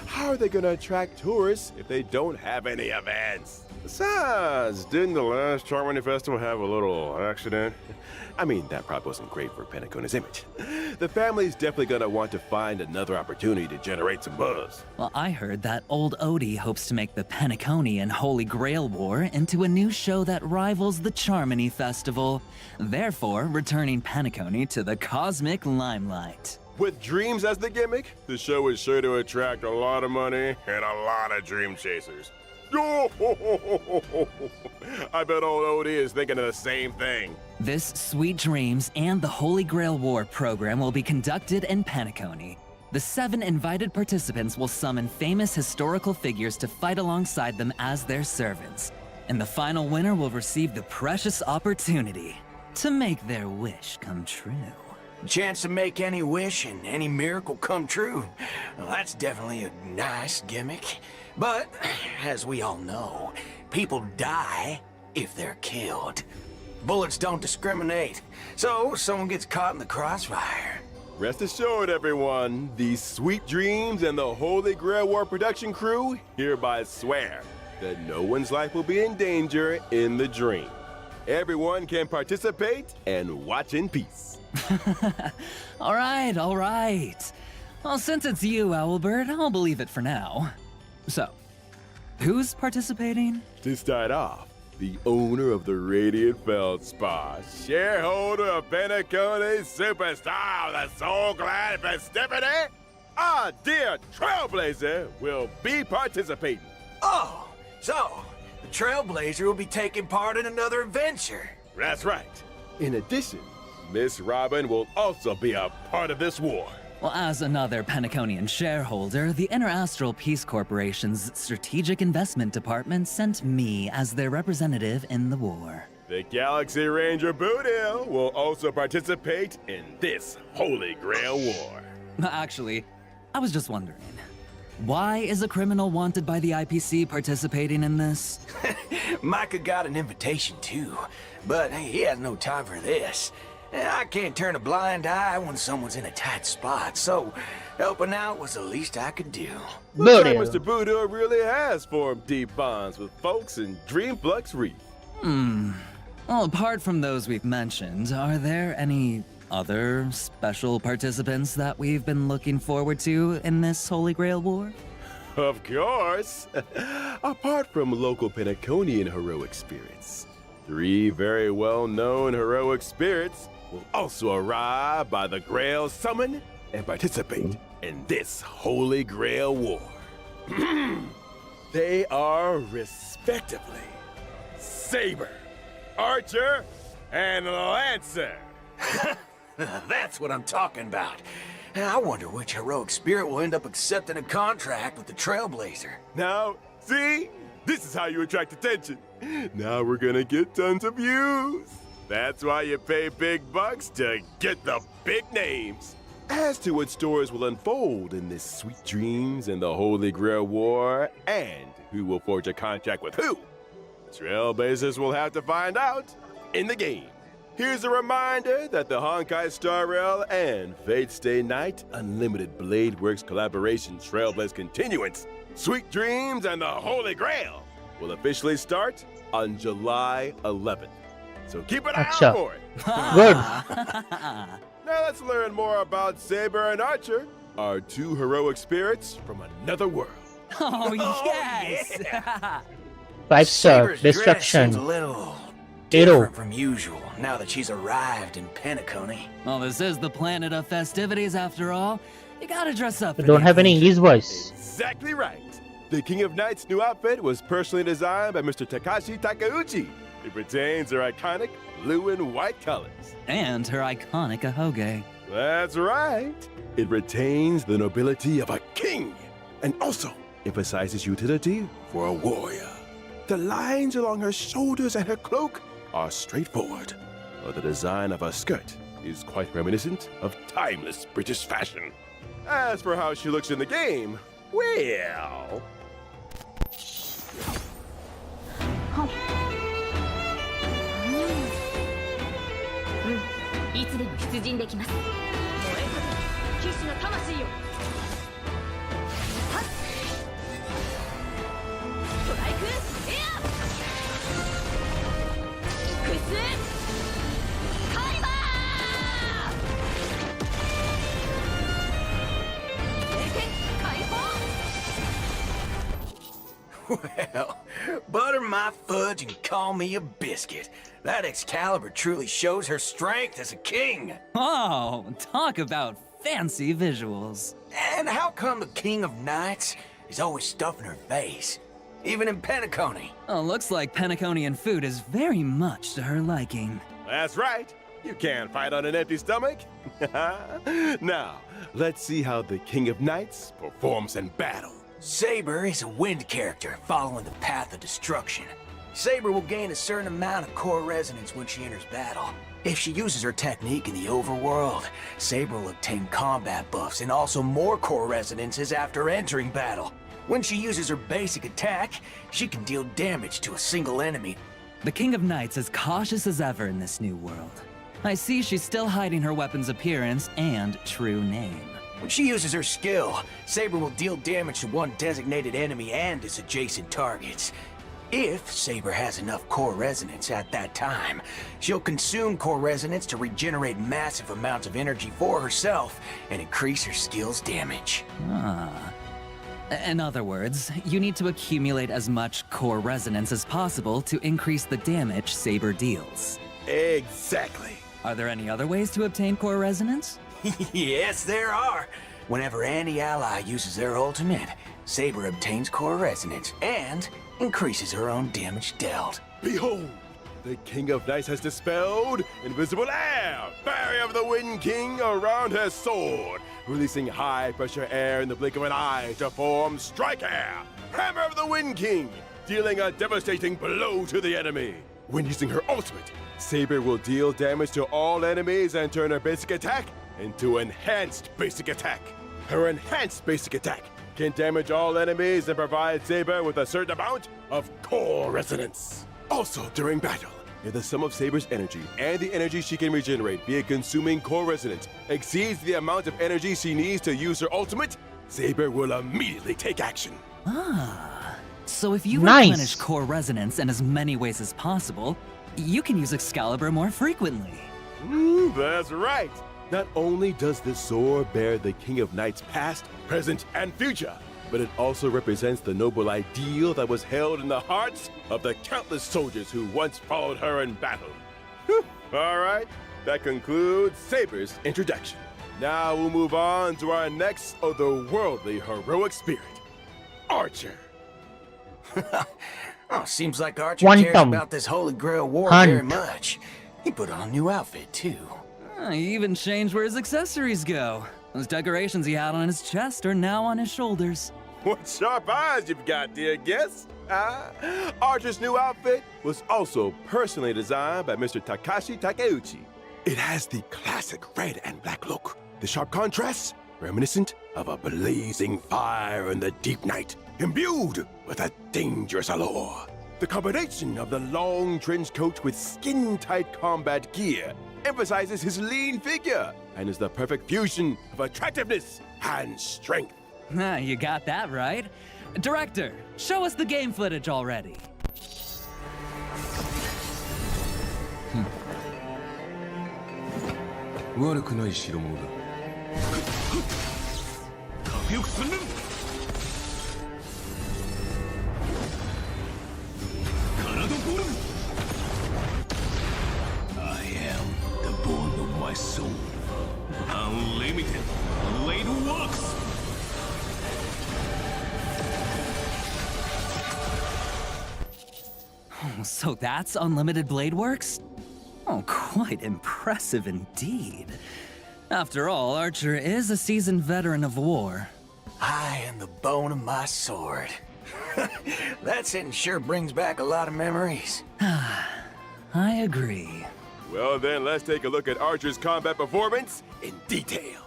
How are they going to attract tourists if they don't have any events? Besides, didn't the last Charmony Festival have a little accident? I mean, that probably wasn't great for Penacony's image. The family's definitely gonna want to find another opportunity to generate some buzz. Well, I heard that old Odie hopes to make the Penacony and Holy Grail War into a new show that rivals the Charmony Festival, therefore returning Penacony to the cosmic limelight. With dreams as the gimmick, the show is sure to attract a lot of money and a lot of dream chasers. I bet old Odie is thinking of the same thing. This Sweet Dreams and the Holy Grail War program will be conducted in Penacony. The 7 invited participants will summon famous historical figures to fight alongside them as their servants. And the final winner will receive the precious opportunity to make their wish come true. Chance to make any wish and any miracle come true. Well, that's definitely a nice gimmick. But, as we all know, people die if they're killed. Bullets don't discriminate, so someone gets caught in the crossfire. Rest assured, everyone, the Sweet Dreams and the Holy Grail War production crew hereby swear that no one's life will be in danger in the dream. Everyone can participate and watch in peace. All right. Well, since it's you, Owlbird, I'll believe it for now. So, who's participating? To start off, the owner of the Radiant Feldspar, shareholder of Penacony Superstar, the Soul Glad Festivity, our dear Trailblazer will be participating. Oh, so the Trailblazer will be taking part in another adventure. That's right. In addition, Miss Robin will also be a part of this war. Well, as another Penaconian shareholder, the Interastral Peace Corporation's Strategic Investment Department sent me as their representative in the war. The Galaxy Ranger Boothill will also participate in this Holy Grail War. Actually, I was just wondering, why is a criminal wanted by the IPC participating in this? Micah got an invitation too, but he has no time for this. I can't turn a blind eye when someone's in a tight spot, so helping out was the least I could do. Looks like Mr. Boothill really has formed deep bonds with folks in Dreamflux Reef. Well, apart from those we've mentioned, are there any other special participants that we've been looking forward to in this Holy Grail War? Of course! Apart from local Penaconian heroic spirits, 3 very well-known heroic spirits will also arrive by the Grail Summon and participate in this Holy Grail War. They are respectively Saber, Archer, and Lancer. That's what I'm talking about. I wonder which heroic spirit will end up accepting a contract with the Trailblazer. Now, see? This is how you attract attention. Now we're gonna get tons of views. That's why you pay big bucks to get the big names. As to what stories will unfold in this Sweet Dreams and the Holy Grail War, and who will forge a contract with who, Trailblazers will have to find out in the game. Here's a reminder that the Honkai StarRail and Fate Stay Night Unlimited Blade Works collaboration Trailblaze Continuance, Sweet Dreams and the Holy Grail will officially start on July 11th. So keep an eye out for it. Good. Now let's learn more about Saber and Archer, our 2 heroic spirits from another world. Oh, yes! 5-star Saber's dress seems a destruction. little Hero. different from usual now that she's arrived in Penacony. Well, this is the planet of festivities after all. You gotta dress up. I don't have any English voice. Exactly right. The King of Knight's new outfit was personally designed by Mr. Takashi Takeuchi. It retains her iconic blue and white colors. And her iconic ahoge. That's right. It retains the nobility of a king and also emphasizes utility for a warrior. The lines along her shoulders and her cloak are straightforward, while the design of her skirt is quite reminiscent of timeless British fashion. As for how she looks in the game, well... いつでも出陣できます。燃え立て騎士の魂よ。はっ。ストライクエア。クイスカイバー。聖剣解放。 Well, butter my fudge and call me a biscuit. That Excalibur truly shows her strength as a king. Oh, talk about fancy visuals. And how come the King of Knights is always stuffing her face? Even in Penacony. Oh, looks like Penaconian food is very much to her liking. That's right. You can't fight on an empty stomach. Now, let's see how the King of Knights performs in battle. Saber is a wind character following the path of destruction. Saber will gain a certain amount of core resonance when she enters battle. If she uses her technique in the overworld, Saber will obtain combat buffs and also more core resonances after entering battle. When she uses her basic attack, she can deal damage to a single enemy. The King of Knights is cautious as ever in this new world. I see she's still hiding her weapon's appearance and true name. When she uses her skill, Saber will deal damage to one designated enemy and its adjacent targets. If Saber has enough core resonance at that time, she'll consume core resonance to regenerate massive amounts of energy for herself and increase her skill's damage. Ah. In other words, you need to accumulate as much core resonance as possible to increase the damage Saber deals. Exactly. Are there any other ways to obtain core resonance? Yes, there are. Whenever any ally uses their ultimate, Saber obtains core resonance and increases her own damage dealt. Behold, the King of Knights has dispelled invisible air, barrier of the Wind King around her sword, releasing high-pressure air in the blink of an eye to form Strike Air, Hammer of the Wind King, dealing a devastating blow to the enemy. When using her ultimate, Saber will deal damage to all enemies and turn her basic attack into Enhanced Basic Attack. Her Enhanced Basic Attack can damage all enemies and provide Saber with a certain amount of core resonance. Also, during battle, if the sum of Saber's energy and the energy she can regenerate via consuming core resonance exceeds the amount of energy she needs to use her ultimate, Saber will immediately take action. Ah. So if you replenish core resonance in as many ways as possible, you can use Excalibur more frequently. That's right. Not only does this sword bear the King of Knights past, present, and future, but it also represents the noble ideal that was held in the hearts of the countless soldiers who once followed her in battle. All right, that concludes Saber's introduction. Now we'll move on to our next otherworldly heroic spirit, Archer. Oh, seems like Archer cares about this Holy Grail war very much. He put on a new outfit, too. He even changed where his accessories go. Those decorations he had on his chest are now on his shoulders. What sharp eyes you've got, dear guest. Archer's new outfit was also personally designed by Mr. Takashi Takeuchi. It has the classic red and black look. The sharp contrasts, reminiscent of a blazing fire in the deep night, imbued with a dangerous allure. The combination of the long trench coat with skin-tight combat gear emphasizes his lean figure and is the perfect fusion of attractiveness and strength. You got that right. Director, show us the game footage already. I am the bone of my soul. Unlimited blade works. So that's Unlimited Blade Works? Oh, quite impressive indeed. After all, Archer is a seasoned veteran of war. I am the bone of my sword. That sentence sure brings back a lot of memories. I agree. Well then, let's take a look at Archer's combat performance in detail.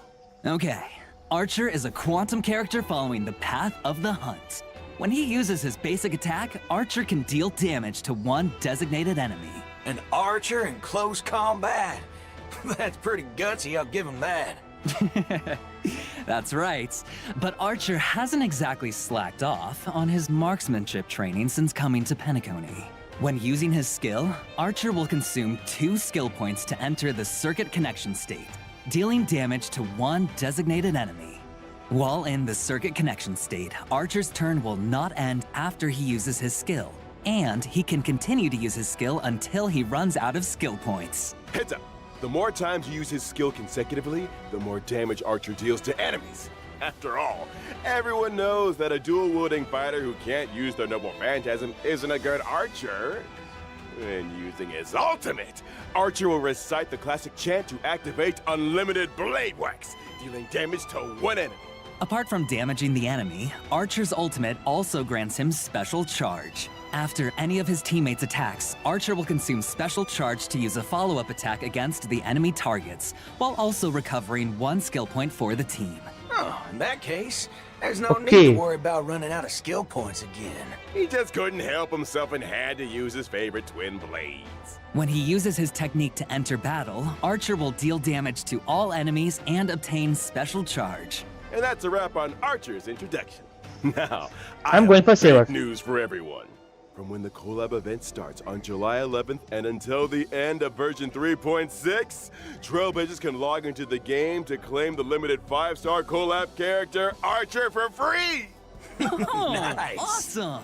Okay, Archer is a quantum character following the path of the hunt. When he uses his basic attack, Archer can deal damage to one designated enemy. An archer in close combat? That's pretty gutsy, I'll give him that. That's right. But Archer hasn't exactly slacked off on his marksmanship training since coming to Penacony. When using his skill, Archer will consume 2 skill points to enter the circuit connection state, dealing damage to one designated enemy. While in the circuit connection state, Archer's turn will not end after he uses his skill, and he can continue to use his skill until he runs out of skill points. Heads up! The more times you use his skill consecutively, the more damage Archer deals to enemies. After all, everyone knows that a dual-wielding fighter who can't use their noble phantasm isn't a good archer. When using his ultimate, Archer will recite the classic chant to activate unlimited blade wax, dealing damage to one enemy. Apart from damaging the enemy, Archer's ultimate also grants him special charge. After any of his teammates' attacks, Archer will consume special charge to use a follow-up attack against the enemy targets, while also recovering 1 skill point for the team. Oh, in that case, there's no Okay. need to worry about running out of skill points again. He just couldn't help himself and had to use his favorite twin blades. When he uses his technique to enter battle, Archer will deal damage to all enemies and obtain special charge. And that's a wrap on Archer's introduction. Now, I'm going for Saber. great news for everyone. From when the collab event starts on July 11th and until the end of version 3.6, Trailblazers can log into the game to claim the limited 5-star collab character Archer for free. Oh, Nice. awesome!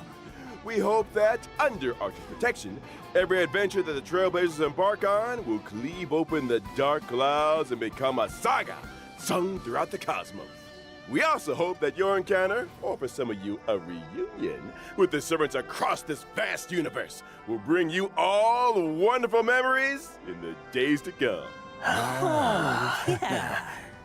We hope that, under Archer's protection, every adventure that the Trailblazers embark on will cleave open the dark clouds and become a saga sung throughout the cosmos. We also hope that your encounter, or for some of you, a reunion, with the servants across this vast universe will bring you all wonderful memories in the days to come. Oh, yeah!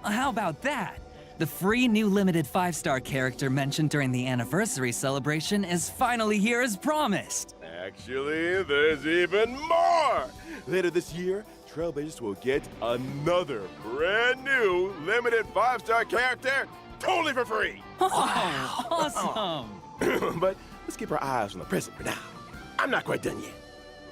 How about that? The free new limited 5-star character mentioned during the anniversary celebration is finally here as promised. Actually, there's even more! Later this year, Trailblazers will get another brand new limited 5-star character totally for free! Oh, awesome! But let's keep our eyes on the present for now. I'm not quite done yet.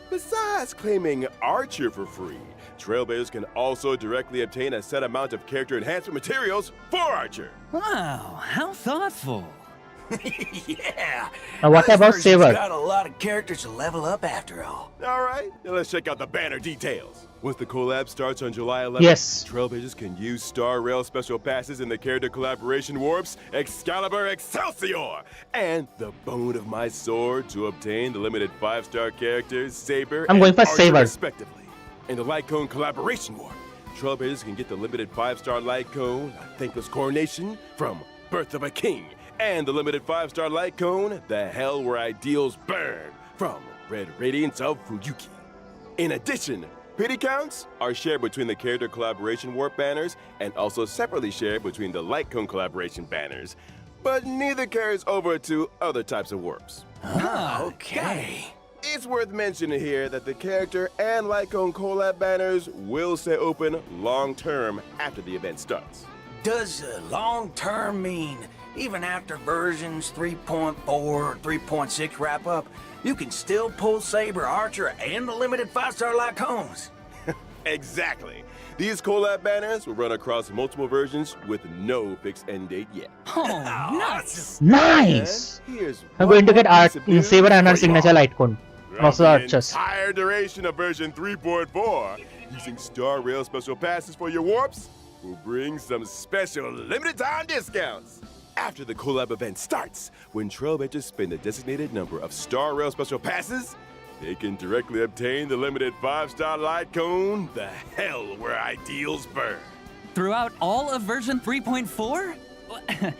Besides claiming Archer for free, Trailblazers can also directly obtain a set amount of character enhancement materials for Archer. Wow, how thoughtful. Yeah. Now what This about version's Saber? got a lot of characters to level up after all. All right, now let's check out the banner details. Once the collab starts on July 11th, Yes. Trailblazers can use StarRail special passes in the character collaboration warps Excalibur Excelsior and the Bone of My Sword to obtain the limited 5-star characters Saber I'm and going for Archer Saber. respectively. In the Light Cone collaboration warp, Trailblazers can get the limited 5-star Light Cone, A Thankless Coronation from Birth of a King, and the limited 5-star Light Cone, The Hell Where Ideals Burn from Red Radiance of Fuyuki. In addition, pity counts are shared between the character collaboration warp banners and also separately shared between the Light Cone collaboration banners, but neither carries over to other types of warps. Okay. It's worth mentioning here that the character and Light Cone collab banners will stay open long-term after the event starts. Does long-term mean even after versions 3.4 or 3.6 wrap up, you can still pull Saber, Archer, and the limited 5-star Light Cones? Exactly. These collab banners will run across multiple versions with no fixed end date yet. Oh, nice! Nice! And here's I'm one going to more get our piece of news Saber and our for you signature all. light cone. And also Throughout the Archers. entire duration of version 3.4, using StarRail special passes for your warps will bring some special limited time discounts. After the collab event starts, when Trailblazers spend a designated number of StarRail special passes, they can directly obtain the limited 5-star Light Cone, The Hell Where Ideals Burn. Throughout all of version 3.4?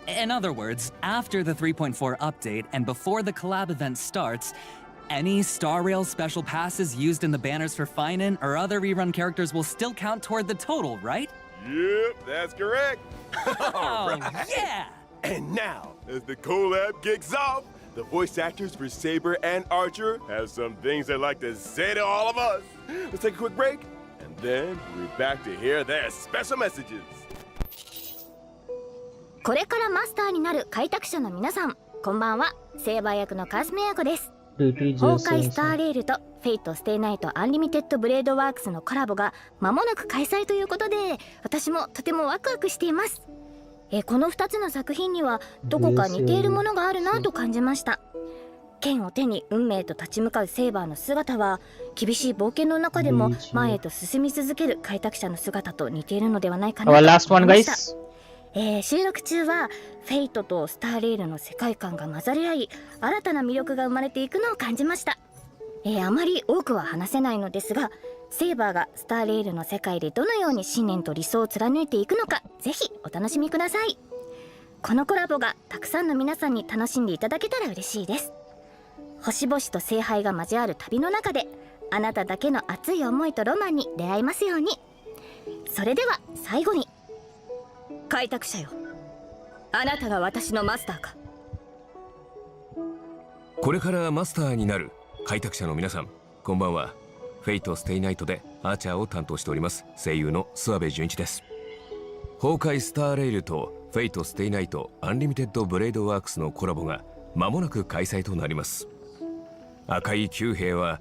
In other words, after the 3.4 update and before the collab event starts, any StarRail special passes used in the banners for Finan or other rerun characters will still count toward the total, right? Yep, that's correct. Oh, yeah! And now, as the collab kicks off, the voice actors for Saber and Archer have some things they'd like to say to all of us. Let's take a quick break, and then we'll be back to hear their special messages. これからマスターになる開拓者の皆さん、こんばんは。セーバー役のカスメヤコです。崩壊スターレールとフェイトステイナイトアンリミテッドブレードワークスのコラボが間もなく開催ということで、私もとてもワクワクしています。この2つの作品にはどこか似ているものがあるなと感じました。剣を手に運命と立ち向かうセイバーの姿は、厳しい冒険の中でも前へと進み続ける開拓者の姿と似ているのではないかなと思いました。収録中はフェイトとスターレールの世界観が混ざり合い、新たな魅力が生まれていくのを感じました。あまり多くは話せないのですが、セイバーがスターレールの世界でどのように信念と理想を貫いていくのか、ぜひお楽しみください。このコラボがたくさんの皆さんに楽しんでいただけたら嬉しいです。星々と聖杯が交わる旅の中で、あなただけの熱い思いとロマンに出会えますように。それでは最後に、開拓者よ、あなたが私のマスターか。これからマスターになる開拓者の皆さん、こんばんは。フェイトステイナイトでアーチャーを担当しております声優の諏訪部純一です。崩壊スターレイルとフェイトステイナイトアンリミテッドブレードワークスのコラボが間もなく開催となります。赤い九兵は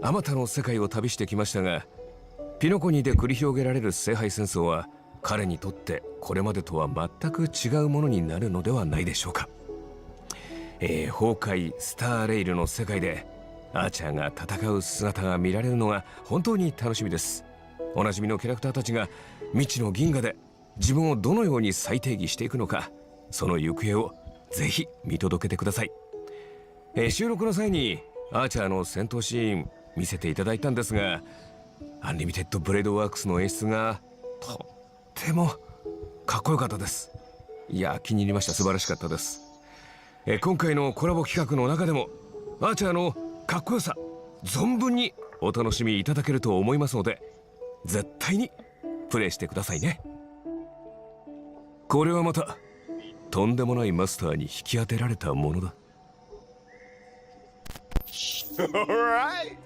あまたの世界を旅してきましたが、ピノコニで繰り広げられる聖杯戦争は彼にとってこれまでとは全く違うものになるのではないでしょうか。崩壊スターレイルの世界でアーチャーが戦う姿が見られるのが本当に楽しみです。おなじみのキャラクターたちが未知の銀河で自分をどのように再定義していくのか、その行方をぜひ見届けてください。収録の際にアーチャーの戦闘シーン見せていただいたんですが、アンリミテッドブレードワークスの演出がとってもかっこよかったです。いや、気に入りました。素晴らしかったです。今回のコラボ企画の中でもアーチャーのかっこよさ存分にお楽しみいただけると思いますので、絶対にプレイしてくださいね。これはまたとんでもないマスターに引き当てられたものだ。Alright!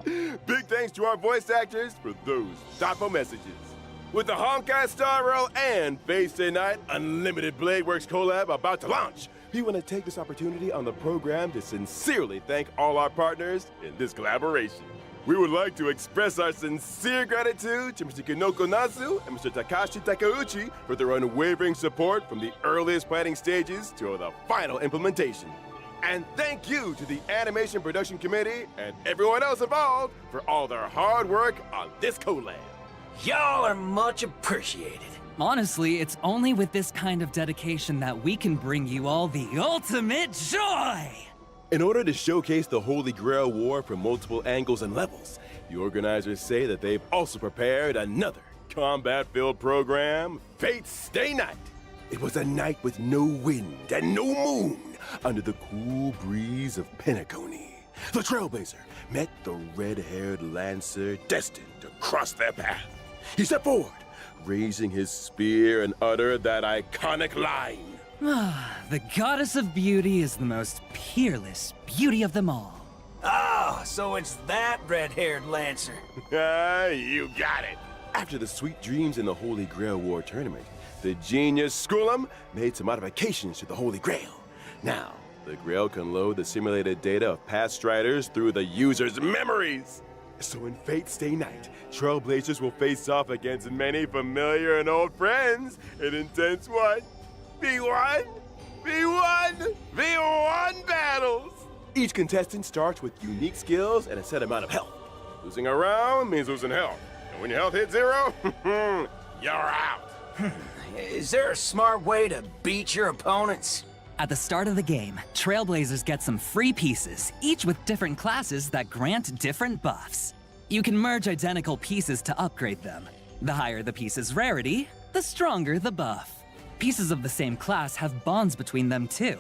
Big thanks to our voice actors for those thoughtful messages. With the Honkai StarRail and Face Day Night Unlimited Bladeworks collab about to launch, we want to take this opportunity on the program to sincerely thank all our partners in this collaboration. We would like to express our sincere gratitude to Mr. Kinoko Nasu and Mr. Takashi Takeuchi for their unwavering support from the earliest planning stages to the final implementation. And thank you to the Animation Production Committee and everyone else involved for all their hard work on this collab. Y'all are much appreciated. Honestly, it's only with this kind of dedication that we can bring you all the ultimate joy! In order to showcase the Holy Grail War from multiple angles and levels, the organizers say that they've also prepared another combat-filled program, Fate Stay Night. It was a night with no wind and no moon under the cool breeze of Pentacony. The Trailblazer met the red-haired Lancer destined to cross their path. He stepped forward, raising his spear and uttered that iconic line. The goddess of beauty is the most peerless beauty of them all. Oh, so it's that red-haired Lancer. You got it. After the sweet dreams in the Holy Grail War tournament, the genius Skullum made some modifications to the Holy Grail. Now, the Grail can load the simulated data of past striders through the user's memories. So in Fate Stay Night, Trailblazers will face off against many familiar and old friends in intense what? V1 battles! Each contestant starts with unique skills and a set amount of health. Losing a round means losing health. And when your health hits 0, you're out. Is there a smart way to beat your opponents? At the start of the game, Trailblazers get some free pieces, each with different classes that grant different buffs. You can merge identical pieces to upgrade them. The higher the piece's rarity, the stronger the buff. Pieces of the same class have bonds between them too.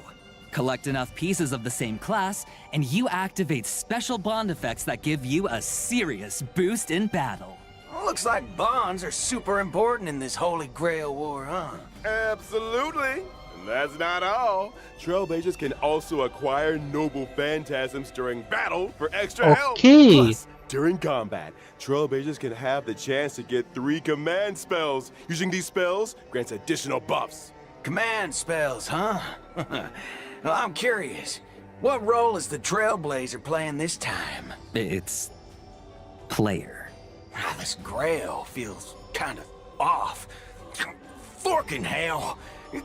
Collect enough pieces of the same class, and you activate special bond effects that give you a serious boost in battle. Looks like bonds are super important in this Holy Grail War, huh? Absolutely. And that's not all. Trailblazers can also acquire noble phantasms during battle for extra health. Plus, during combat, Trailblazers can have the chance to get 3 command spells. Using these spells grants additional buffs. Command spells, huh? Well, I'm curious. What role is the Trailblazer playing this time? It's player. This Grail feels kind of off. Forking hell!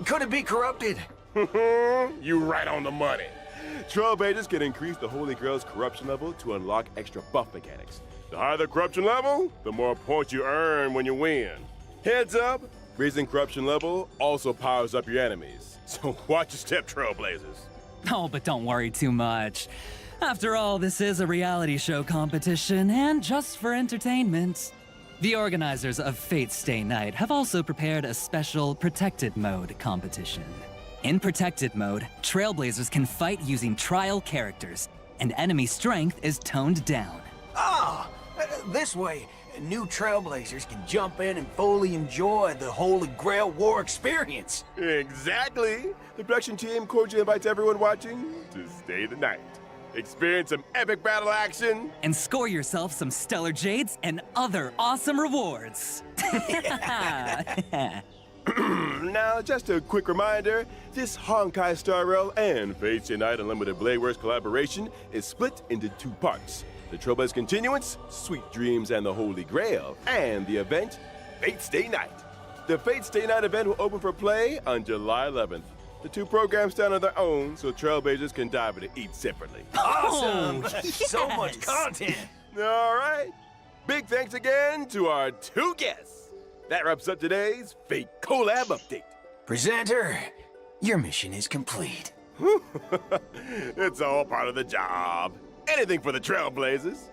Could it be corrupted? You right on the money. Trailblazers can increase the Holy Grail's corruption level to unlock extra buff mechanics. The higher the corruption level, the more points you earn when you win. Heads up, raising corruption level also powers up your enemies. So watch your step, Trailblazers. Oh, but don't worry too much. After all, this is a reality show competition, and just for entertainment. The organizers of Fate Stay Night have also prepared a special Protected Mode competition. In Protected Mode, Trailblazers can fight using trial characters, and enemy strength is toned down. Ah! This way, new Trailblazers can jump in and fully enjoy the Holy Grail War experience. Exactly! The production team cordially invites everyone watching to stay the night. Experience some epic battle action. And score yourself some stellar jades and other awesome rewards. Now, just a quick reminder, this Honkai StarRail and Fate Stay Night Unlimited Blade Works collaboration is split into two parts. The Trailblazer Continuance, Sweet Dreams and the Holy Grail, and the event, Fate Stay Night. The Fate Stay Night event will open for play on July 11th. The two programs stand on their own, so Trailblazers can dive into each separately. Awesome! Oh, So much content! All right. Big thanks again to our two guests. That wraps up today's Fate Collab Update. Presenter, your mission is complete. It's all part of the job. Anything for the Trailblazers.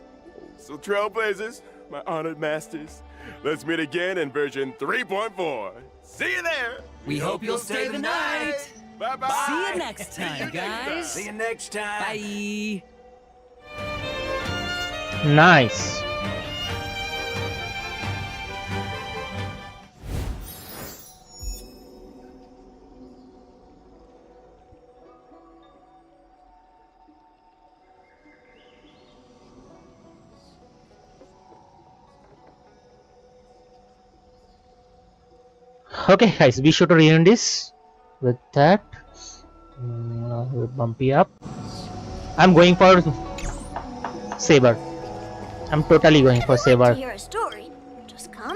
So Trailblazers, my honored masters, let's meet again in version 3.4. See you there. We hope you'll stay the night. Bye-bye. See you next time, guys. See you next time. Bye. Nice. Okay guys, be sure to reend this with that. We'll bump you up. I'm going for Saber. I'm totally going for Saber. To hear a story, just come.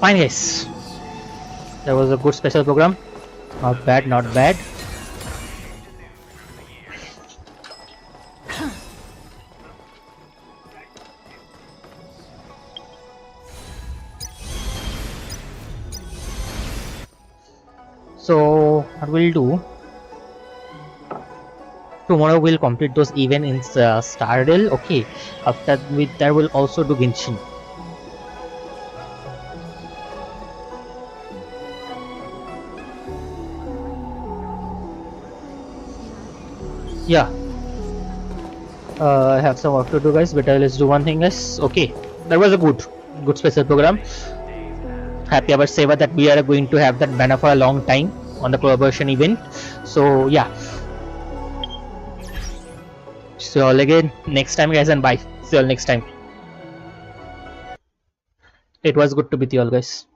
Fine guys, that was a good special program. Not bad, not bad. So what we'll do, tomorrow we'll complete those events in StarRail. Okay, after with that we'll also do Genshin. Yeah, I have some work to do guys, but let's do one thing guys. Okay, that was a good special program. Happy about Saber that we are going to have that banner for a long time on the collaboration event. So yeah, see you all again next time guys, and bye. See you all next time. It was good to be with you all guys.